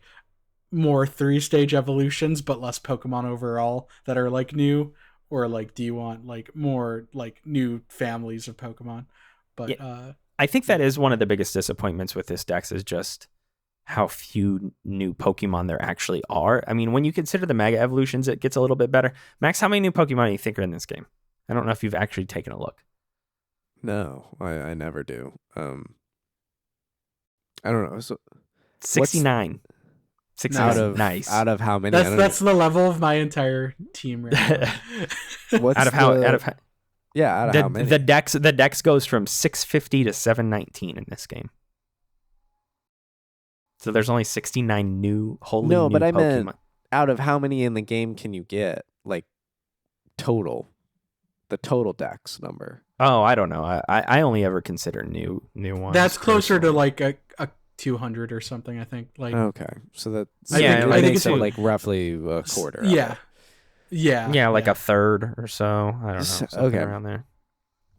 more 3-stage evolutions but less Pokemon overall that are like new, or like do you want like more like new families of Pokemon? But I think that is one of the biggest disappointments with this dex, is just how few new Pokemon there actually are. I mean, when you consider the Mega Evolutions, it gets a little bit better. Max, how many new Pokemon do you think are in this game? I don't know if you've actually taken a look. No, I never do. I don't know. So 69. 69. Nice. Out of how many? That's the level of my entire team right now. What's out of how many? The dex goes from 650 to 719 in this game. So there's only 69 new wholly new Pokemon. I meant out of how many in the game can you get? Like total. The total dex number. Oh, I don't know. I only ever consider new ones. That's closer to like a 200 or something, I think. Like okay, so that I think so like roughly a quarter. Yeah, like a third or so. I don't know. Something around there.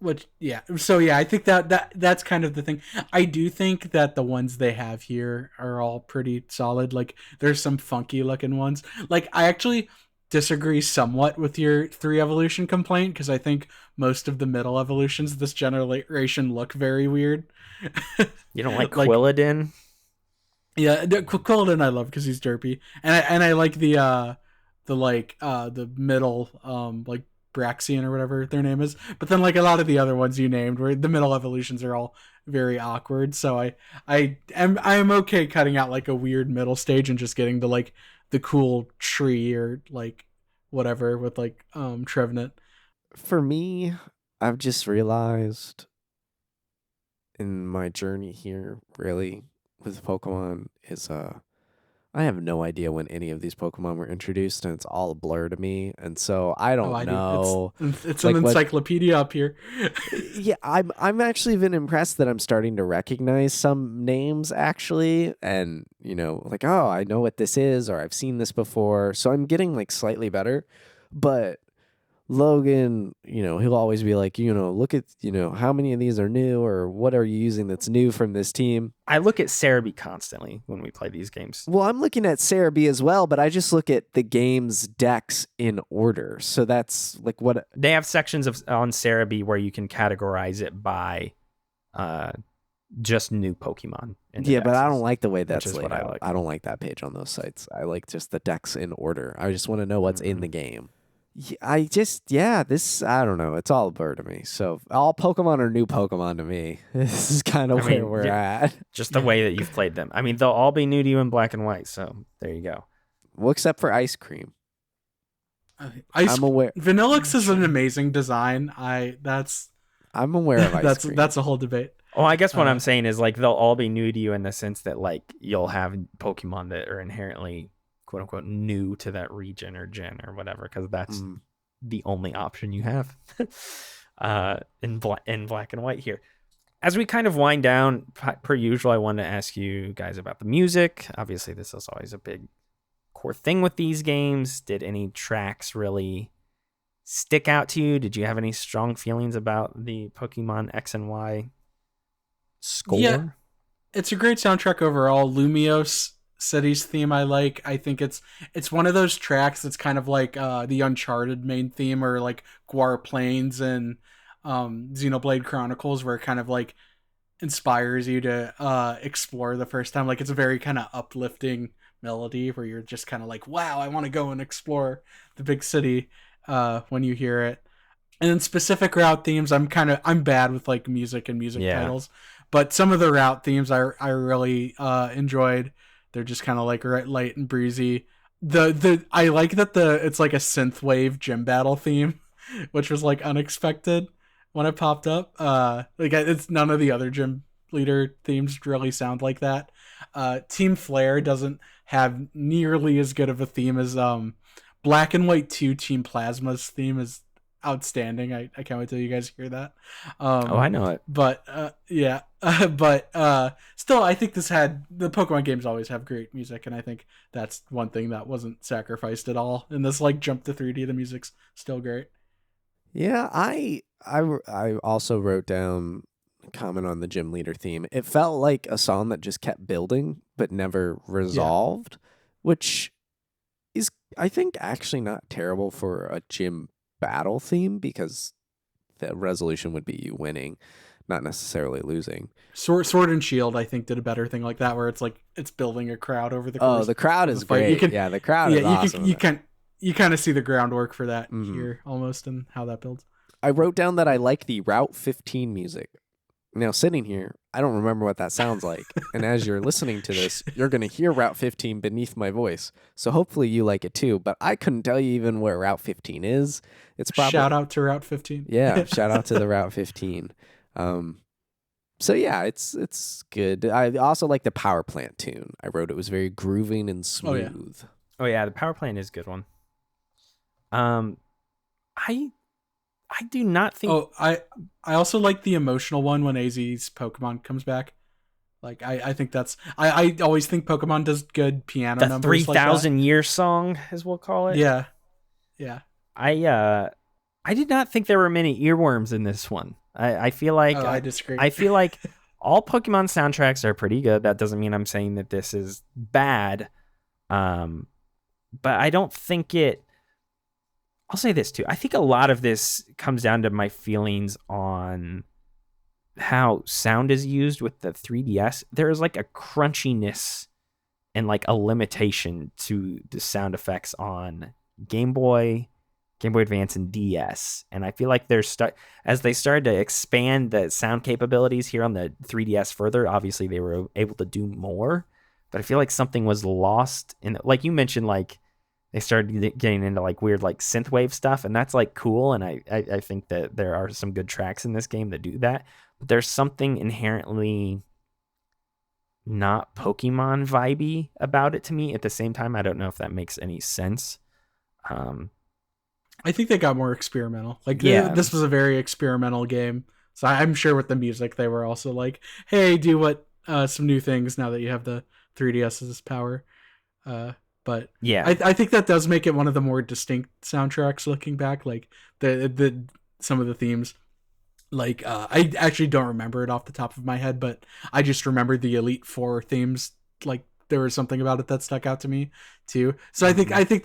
Which I think that's kind of the thing. I do think that the ones they have here are all pretty solid. Like there's some funky looking ones. Like I actually disagree somewhat with your 3 evolution complaint, because I think most of the middle evolutions this generation look very weird. You don't like Quilladin? Yeah, Quilladin I love because he's derpy, and I like the middle like Braxian or whatever their name is. But then like a lot of the other ones you named, where the middle evolutions are all very awkward. So I am okay cutting out like a weird middle stage and just getting to like the cool tree or like whatever with like Trevenant. For me, I've just realized in my journey here, really, with Pokemon, is I have no idea when any of these Pokemon were introduced, and it's all a blur to me. And so I Oh, don't I do. know. It's like an what. encyclopedia up here. Yeah, I'm actually been impressed that I'm starting to recognize some names actually, and like, oh, I know what this is, or I've seen this before. So I'm getting like slightly better, but Logan, he'll always be like, look at, how many of these are new, or what are you using that's new from this team? I look at Cerebi constantly when we play these games. Well, I'm looking at Cerebi as well, but I just look at the game's decks in order. So that's like what they have sections on Cerebi where you can categorize it by just new Pokemon. Yeah, but I don't like the way that's laid what out. I don't like that page on those sites. I like just the decks in order. I just want to know what's in the game. I don't know. It's all a blur to me. So all Pokemon are new Pokemon to me. This is kind of where we're at. Just the way that you've played them. I mean, they'll all be new to you in black and white. So there you go. Well, except for Ice Cream. I'm aware. Vanillix is an amazing design. I'm aware of Ice Cream. That's a whole debate. Well, I guess what I'm saying is like they'll all be new to you in the sense that like you'll have Pokemon that are inherently quote unquote new to that region or gen or whatever, because that's the only option you have in black and white here. As we kind of wind down, per usual, I wanted to ask you guys about the music. Obviously, this is always a big core thing with these games. Did any tracks really stick out to you? Did you have any strong feelings about the Pokemon X and Y score? Yeah, it's a great soundtrack overall. Lumiose City's theme I like. I think it's one of those tracks that's kind of like the Uncharted main theme, or like Guar Plains and Xenoblade Chronicles, where it kind of like inspires you to explore the first time. Like it's a very kind of uplifting melody where you're just kind of like, wow, I want to go and explore the big city when you hear it. And then specific route themes, I'm bad with like music and music titles, but some of the route themes I really enjoyed. They're just kind of like light and breezy. I like that it's like a synthwave gym battle theme, which was like unexpected when it popped up. It's none of the other gym leader themes really sound like that. Team Flare doesn't have nearly as good of a theme as Black and White 2 Team Plasma's theme is outstanding. I can't wait till you guys hear that. I know it. But still, I think the Pokemon games always have great music, and I think that's one thing that wasn't sacrificed at all. In this like jump to 3D, the music's still great. Yeah, I also wrote down a comment on the gym leader theme. It felt like a song that just kept building but never resolved, which is, I think, actually not terrible for a gym battle theme, because the resolution would be you winning, not necessarily losing. Sword and Shield, I think, did a better thing like that, where it's like it's building a crowd over the course. Oh, the crowd is great. The crowd is awesome. You kind of see the groundwork for that here almost, and how that builds. I wrote down that I like the Route 15 music. Now, sitting here, I don't remember what that sounds like. And as you're listening to this, you're going to hear Route 15 beneath my voice. So hopefully you like it too. But I couldn't tell you even where Route 15 is. It's probably... Shout out to Route 15. Yeah, shout out to the Route 15. So yeah, it's good. I also like the Power Plant tune. I wrote it was very grooving and smooth. Oh yeah, the Power Plant is a good one. I do not think... Oh, I also like the emotional one when AZ's Pokemon comes back. Like, I think that's... I always think Pokemon does good piano numbers. The 3,000 year song, as we'll call it. Yeah. I did not think there were many earworms in this one. I feel like... I disagree. I feel like all Pokemon soundtracks are pretty good. That doesn't mean I'm saying that this is bad. But I don't think it... I'll say this too. I think a lot of this comes down to my feelings on how sound is used with the 3DS. There is like a crunchiness and like a limitation to the sound effects on Game Boy Advance, and DS. And I feel like as they started to expand the sound capabilities here on the 3DS further, obviously they were able to do more. But I feel like something was lost in, like you mentioned, like they started getting into like weird like synthwave stuff, and that's like cool. And I think that there are some good tracks in this game that do that. But there's something inherently not Pokemon vibey about it to me. At the same time, I don't know if that makes any sense. I think they got more experimental. Like, this was a very experimental game. So I'm sure with the music, they were also like, hey, do some new things now that you have the 3DS's power. But yeah, I think that does make it one of the more distinct soundtracks looking back. Like the some of the themes. Like I actually don't remember it off the top of my head, but I just remember the Elite Four themes. Like there was something about it that stuck out to me too. So I think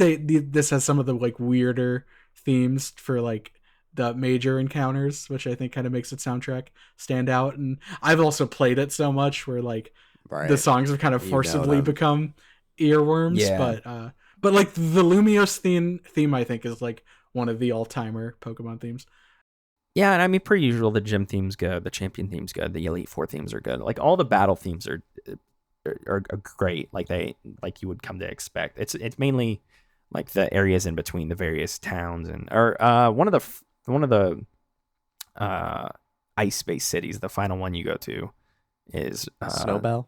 this has some of the like weirder themes for like the major encounters, which I think kind of makes its soundtrack stand out. And I've also played it so much where like the songs have kind of forcibly become earworms. Yeah. But like the Lumiose theme I think is like one of the all-timer Pokemon themes. Yeah, and I mean, per usual, the gym theme's good, the champion theme's good, the Elite Four themes are good. Like all the battle themes are great. Like you would come to expect. It's mainly like the areas in between the various towns one of the ice-based cities. The final one you go to is Snowbell.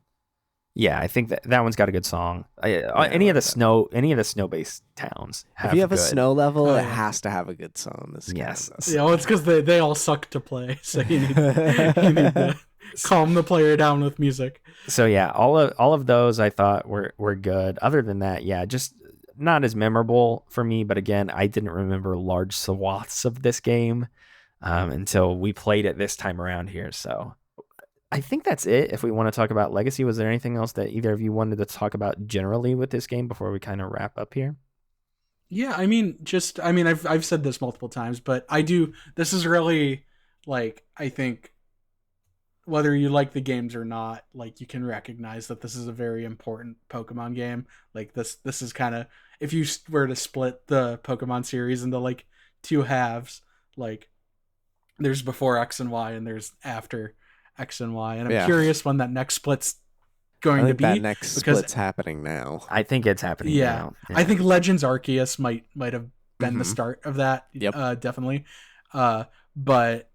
Yeah, I think that one's got a good song. Any of the snow-based towns. If you have a snow level, it has to have a good song. Yes. Yeah, well, it's because they all suck to play, so you need to calm the player down with music. So yeah, all of those I thought were good. Other than that, yeah, just not as memorable for me. But again, I didn't remember large swaths of this game until we played it this time around here. So I think that's it. If we want to talk about Legacy, was there anything else that either of you wanted to talk about generally with this game before we kind of wrap up here? Yeah, I've said this multiple times, but this is really like, I think whether you like the games or not, like you can recognize that this is a very important Pokemon game. Like this is kind of, if you were to split the Pokemon series into like two halves, like there's before X and Y and there's after X and Y, and I'm curious when that next split's going to be. That next split's happening now. I think it's happening now. Yeah. I think Legends Arceus might have been the start of that. Yep. Definitely. But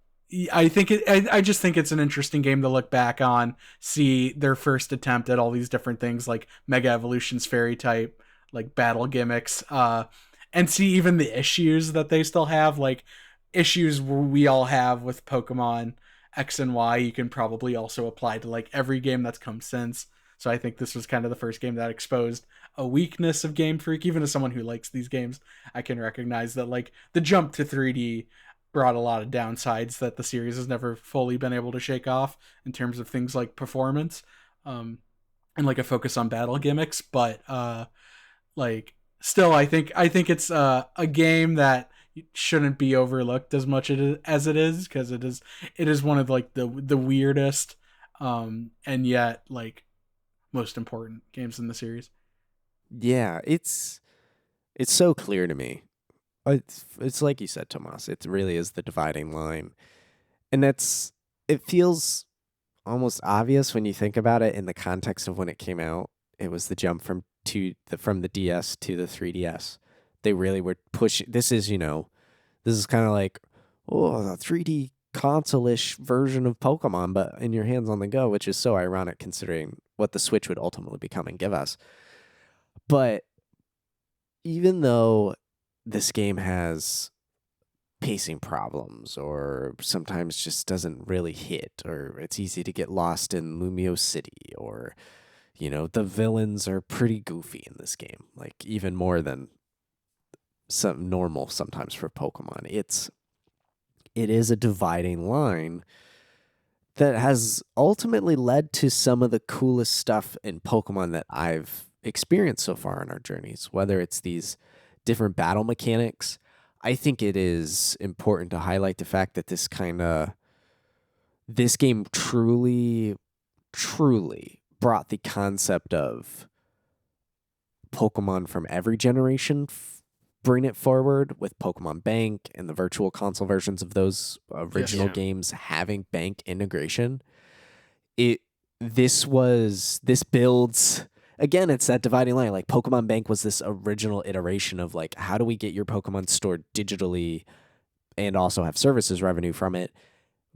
I think I just think it's an interesting game to look back on, see their first attempt at all these different things like Mega Evolutions, Fairy type, like battle gimmicks, and see even the issues that they still have, like issues we all have with Pokemon X and Y. You can probably also apply to like every game that's come since. So I think this was kind of the first game that exposed a weakness of Game Freak. Even as someone who likes these games, I can recognize that like the jump to 3D brought a lot of downsides that the series has never fully been able to shake off in terms of things like performance, and like a focus on battle gimmicks. But like still, I think it's a game that shouldn't be overlooked as much as it is, because it is one of like the weirdest and yet like most important games in the series. Yeah, it's so clear to me. It's like you said, Tomas. It really is the dividing line, and it feels almost obvious when you think about it in the context of when it came out. It was the jump from the DS to the 3DS. They really were pushing. This is kind of like, the 3D console-ish version of Pokemon, but in your hands on the go, which is so ironic considering what the Switch would ultimately become and give us. But even though this game has pacing problems or sometimes just doesn't really hit, or it's easy to get lost in Lumiose City, or the villains are pretty goofy in this game, like even more than some normal sometimes for Pokemon. It is a dividing line that has ultimately led to some of the coolest stuff in Pokemon that I've experienced so far in our journeys, whether it's these different battle mechanics. I think it is important to highlight the fact that this game truly brought the concept of Pokemon from every generation, bring it forward with Pokemon Bank and the virtual console versions of those original games having bank integration. This builds again, it's that dividing line. Like Pokemon Bank was this original iteration of like, how do we get your Pokemon stored digitally and also have services revenue from it?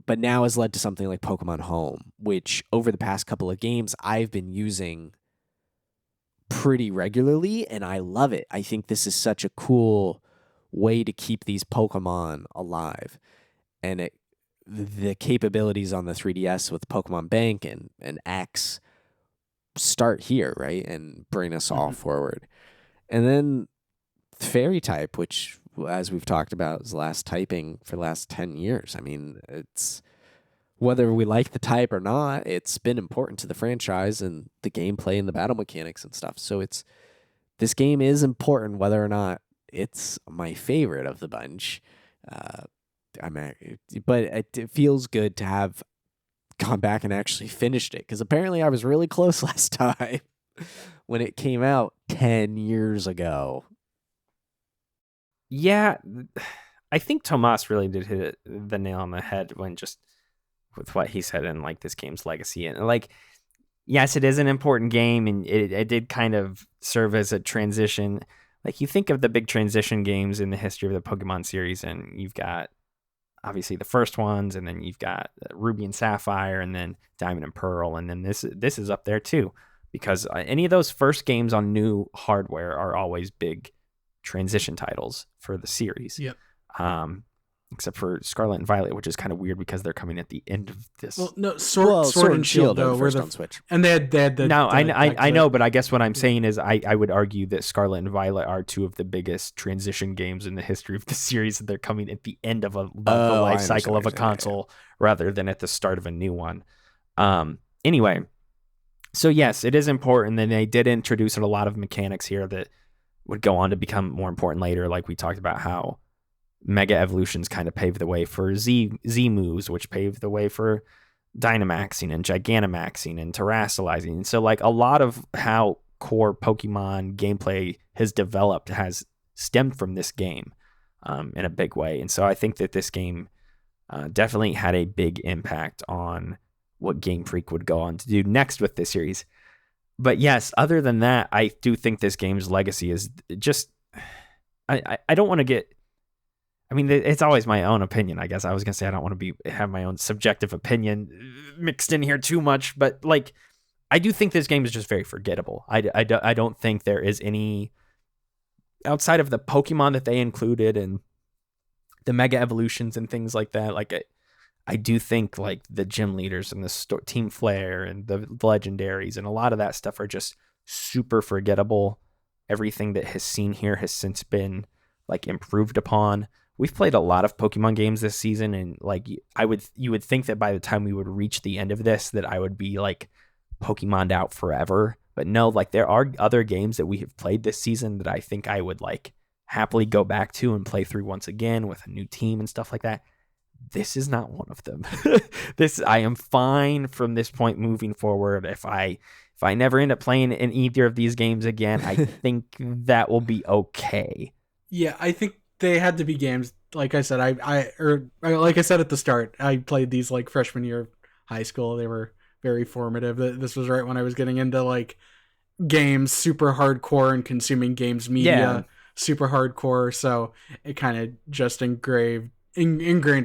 But now has led to something like Pokemon Home, which over the past couple of games I've been using pretty regularly, and I love it. I think this is such a cool way to keep these Pokemon alive. And the capabilities on the 3DS with Pokemon Bank and X start here, right? And bring us all forward. And then Fairy type, which, as we've talked about, is the last typing for the last 10 years. I mean, it's whether we like the type or not, it's been important to the franchise and the gameplay and the battle mechanics and stuff. So this game is important whether or not it's my favorite of the bunch. But it feels good to have gone back and actually finished it, because apparently I was really close last time when it came out 10 years ago. Yeah, I think Tomas really did hit the nail on the head when just with what he said in like this game's legacy. And like, yes, it is an important game, and it did kind of serve as a transition. Like, you think of the big transition games in the history of the Pokemon series, and you've got obviously the first ones, and then you've got Ruby and Sapphire, and then Diamond and Pearl, and then this is up there too, because any of those first games on new hardware are always big transition titles for the series. Yep. Except for Scarlet and Violet, which is kind of weird because they're coming at the end of this. Well, no, Sword and Shield though, first on Switch. And they had the. No, I know, but I guess what I'm saying is I would argue that Scarlet and Violet are two of the biggest transition games in the history of the series. That they're coming at the end of the life cycle of a console rather than at the start of a new one. Anyway, so yes, it is important. And they did introduce a lot of mechanics here that would go on to become more important later. Like we talked about how Mega Evolutions kind of paved the way for Z moves, which paved the way for Dynamaxing and Gigantamaxing and Terrasolizing. And so like a lot of how core Pokemon gameplay has developed has stemmed from this game in a big way. And so I think that this game definitely had a big impact on what Game Freak would go on to do next with this series. But yes, other than that, I do think this game's legacy is just, I don't want to get, I mean, it's always my own opinion, I guess. I was going to say I don't want to have my own subjective opinion mixed in here too much, but like, I do think this game is just very forgettable. I don't think there is any, outside of the Pokemon that they included and the Mega Evolutions and things like that, like I do think like the gym leaders and the Team Flare and the Legendaries and a lot of that stuff are just super forgettable. Everything that has seen here has since been like improved upon. We've played a lot of Pokemon games this season, and like you would think that by the time we would reach the end of this that I would be like Pokemon'd out forever. But no, like there are other games that we have played this season that I think I would like happily go back to and play through once again with a new team and stuff like that. This is not one of them. I am fine from this point moving forward. If I never end up playing in either of these games again, I think that will be okay. Yeah, I think they had to be games. Like I said, like I said at the start, I played these like freshman year of high school. They were very formative. This was right when I was getting into like games super hardcore and consuming games media super hardcore. So it kind of just ingrained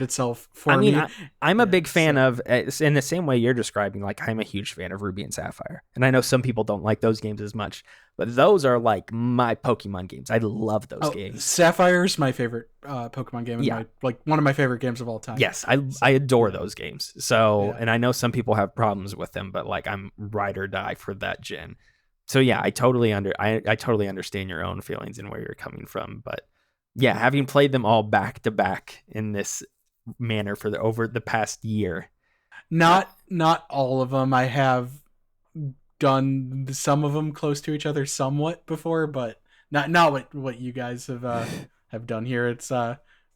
itself for me. I'm a big fan of, in the same way you're describing, like I'm a huge fan of Ruby and Sapphire. And I know some people don't like those games as much, but those are like my Pokemon games. I love those games. Sapphire's my favorite Pokemon game. Yeah. Like one of my favorite games of all time. Yes, I adore those games. So, and I know some people have problems with them, but like I'm ride or die for that gen. So yeah, I totally understand your own feelings and where you're coming from, but yeah, having played them all back to back in this manner for over the past year. Not all of them. I have done some of them close to each other somewhat before, but not what you guys have done here. It's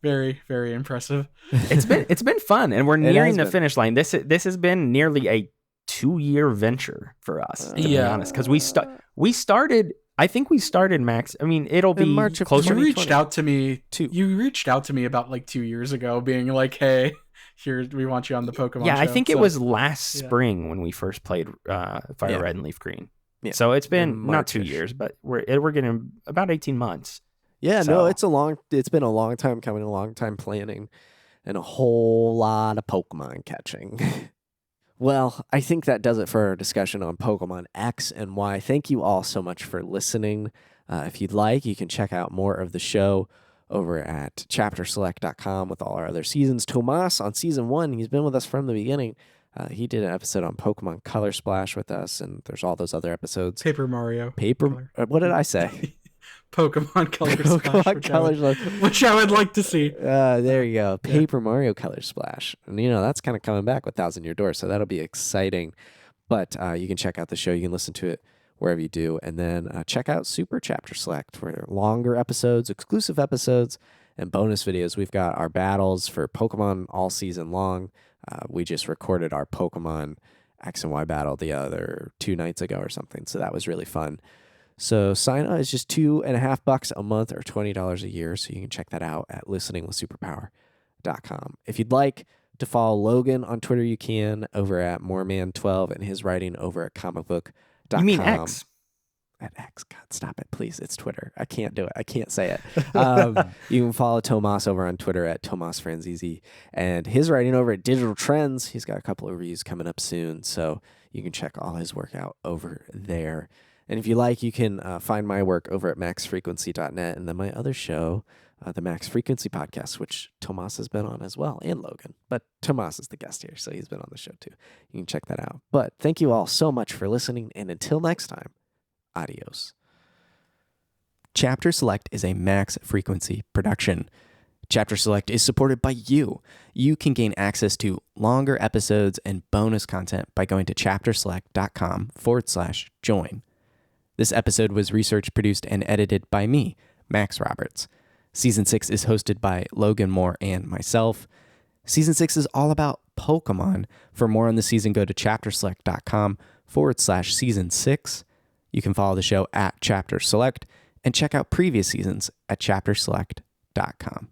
very, very impressive. It's been fun, and we're nearing the finish line. This has been nearly a 2-year venture for us, to be honest, because we started. I think we started, Max. I mean, it'll be March closer. You reached out to me. You reached out to me about like 2 years ago, being like, "Hey, here we want you on the Pokemon." Yeah, show. I think it was last spring when we first played Fire Red and Leaf Green. Yeah. So it's been not 2 March-ish. years, but we're getting about 18 months. Yeah, So- no, it's been a long time coming, a long time planning, and a whole lot of Pokemon catching. Well, I think that does it for our discussion on Pokemon X and Y. Thank you all so much for listening. If you'd like, you can check out more of the show over at chapterselect.com with all our other seasons. Tomas on season 1, he's been with us from the beginning. He did an episode on Pokemon Color Splash with us, and there's all those other episodes. Paper Mario. What did I say? Pokemon Color Pokemon Splash, Color Splash. which I would like to see. There you go. Paper Mario Color Splash. And, that's kind of coming back with Thousand Year Door, so that'll be exciting. But you can check out the show. You can listen to it wherever you do. And then check out Super Chapter Select for longer episodes, exclusive episodes, and bonus videos. We've got our battles for Pokemon all season long. We just recorded our Pokemon X and Y battle the other 2 nights ago or something, so that was really fun. So sign up is just $2.50 a month or $20 a year. So you can check that out at listeningwithsuperpower.com. If you'd like to follow Logan on Twitter, you can over at Moreman12 and his writing over at comicbook.com. You mean X? At X. God, stop it, please. It's Twitter. I can't do it. I can't say it. You can follow Tomas over on Twitter at Tomas Franzese and his writing over at Digital Trends. He's got a couple of reviews coming up soon, so you can check all his work out over there. And if you like, you can find my work over at maxfrequency.net and then my other show, the Max Frequency Podcast, which Tomas has been on as well, and Logan. But Tomas is the guest here, so he's been on the show too. You can check that out. But thank you all so much for listening, and until next time, adios. Chapter Select is a Max Frequency production. Chapter Select is supported by you. You can gain access to longer episodes and bonus content by going to chapterselect.com/join. This episode was researched, produced, and edited by me, Max Roberts. Season 6 is hosted by Logan Moore and myself. Season 6 is all about Pokemon. For more on the season, go to chapterselect.com/season 6. You can follow the show at Chapter Select and check out previous seasons at chapterselect.com.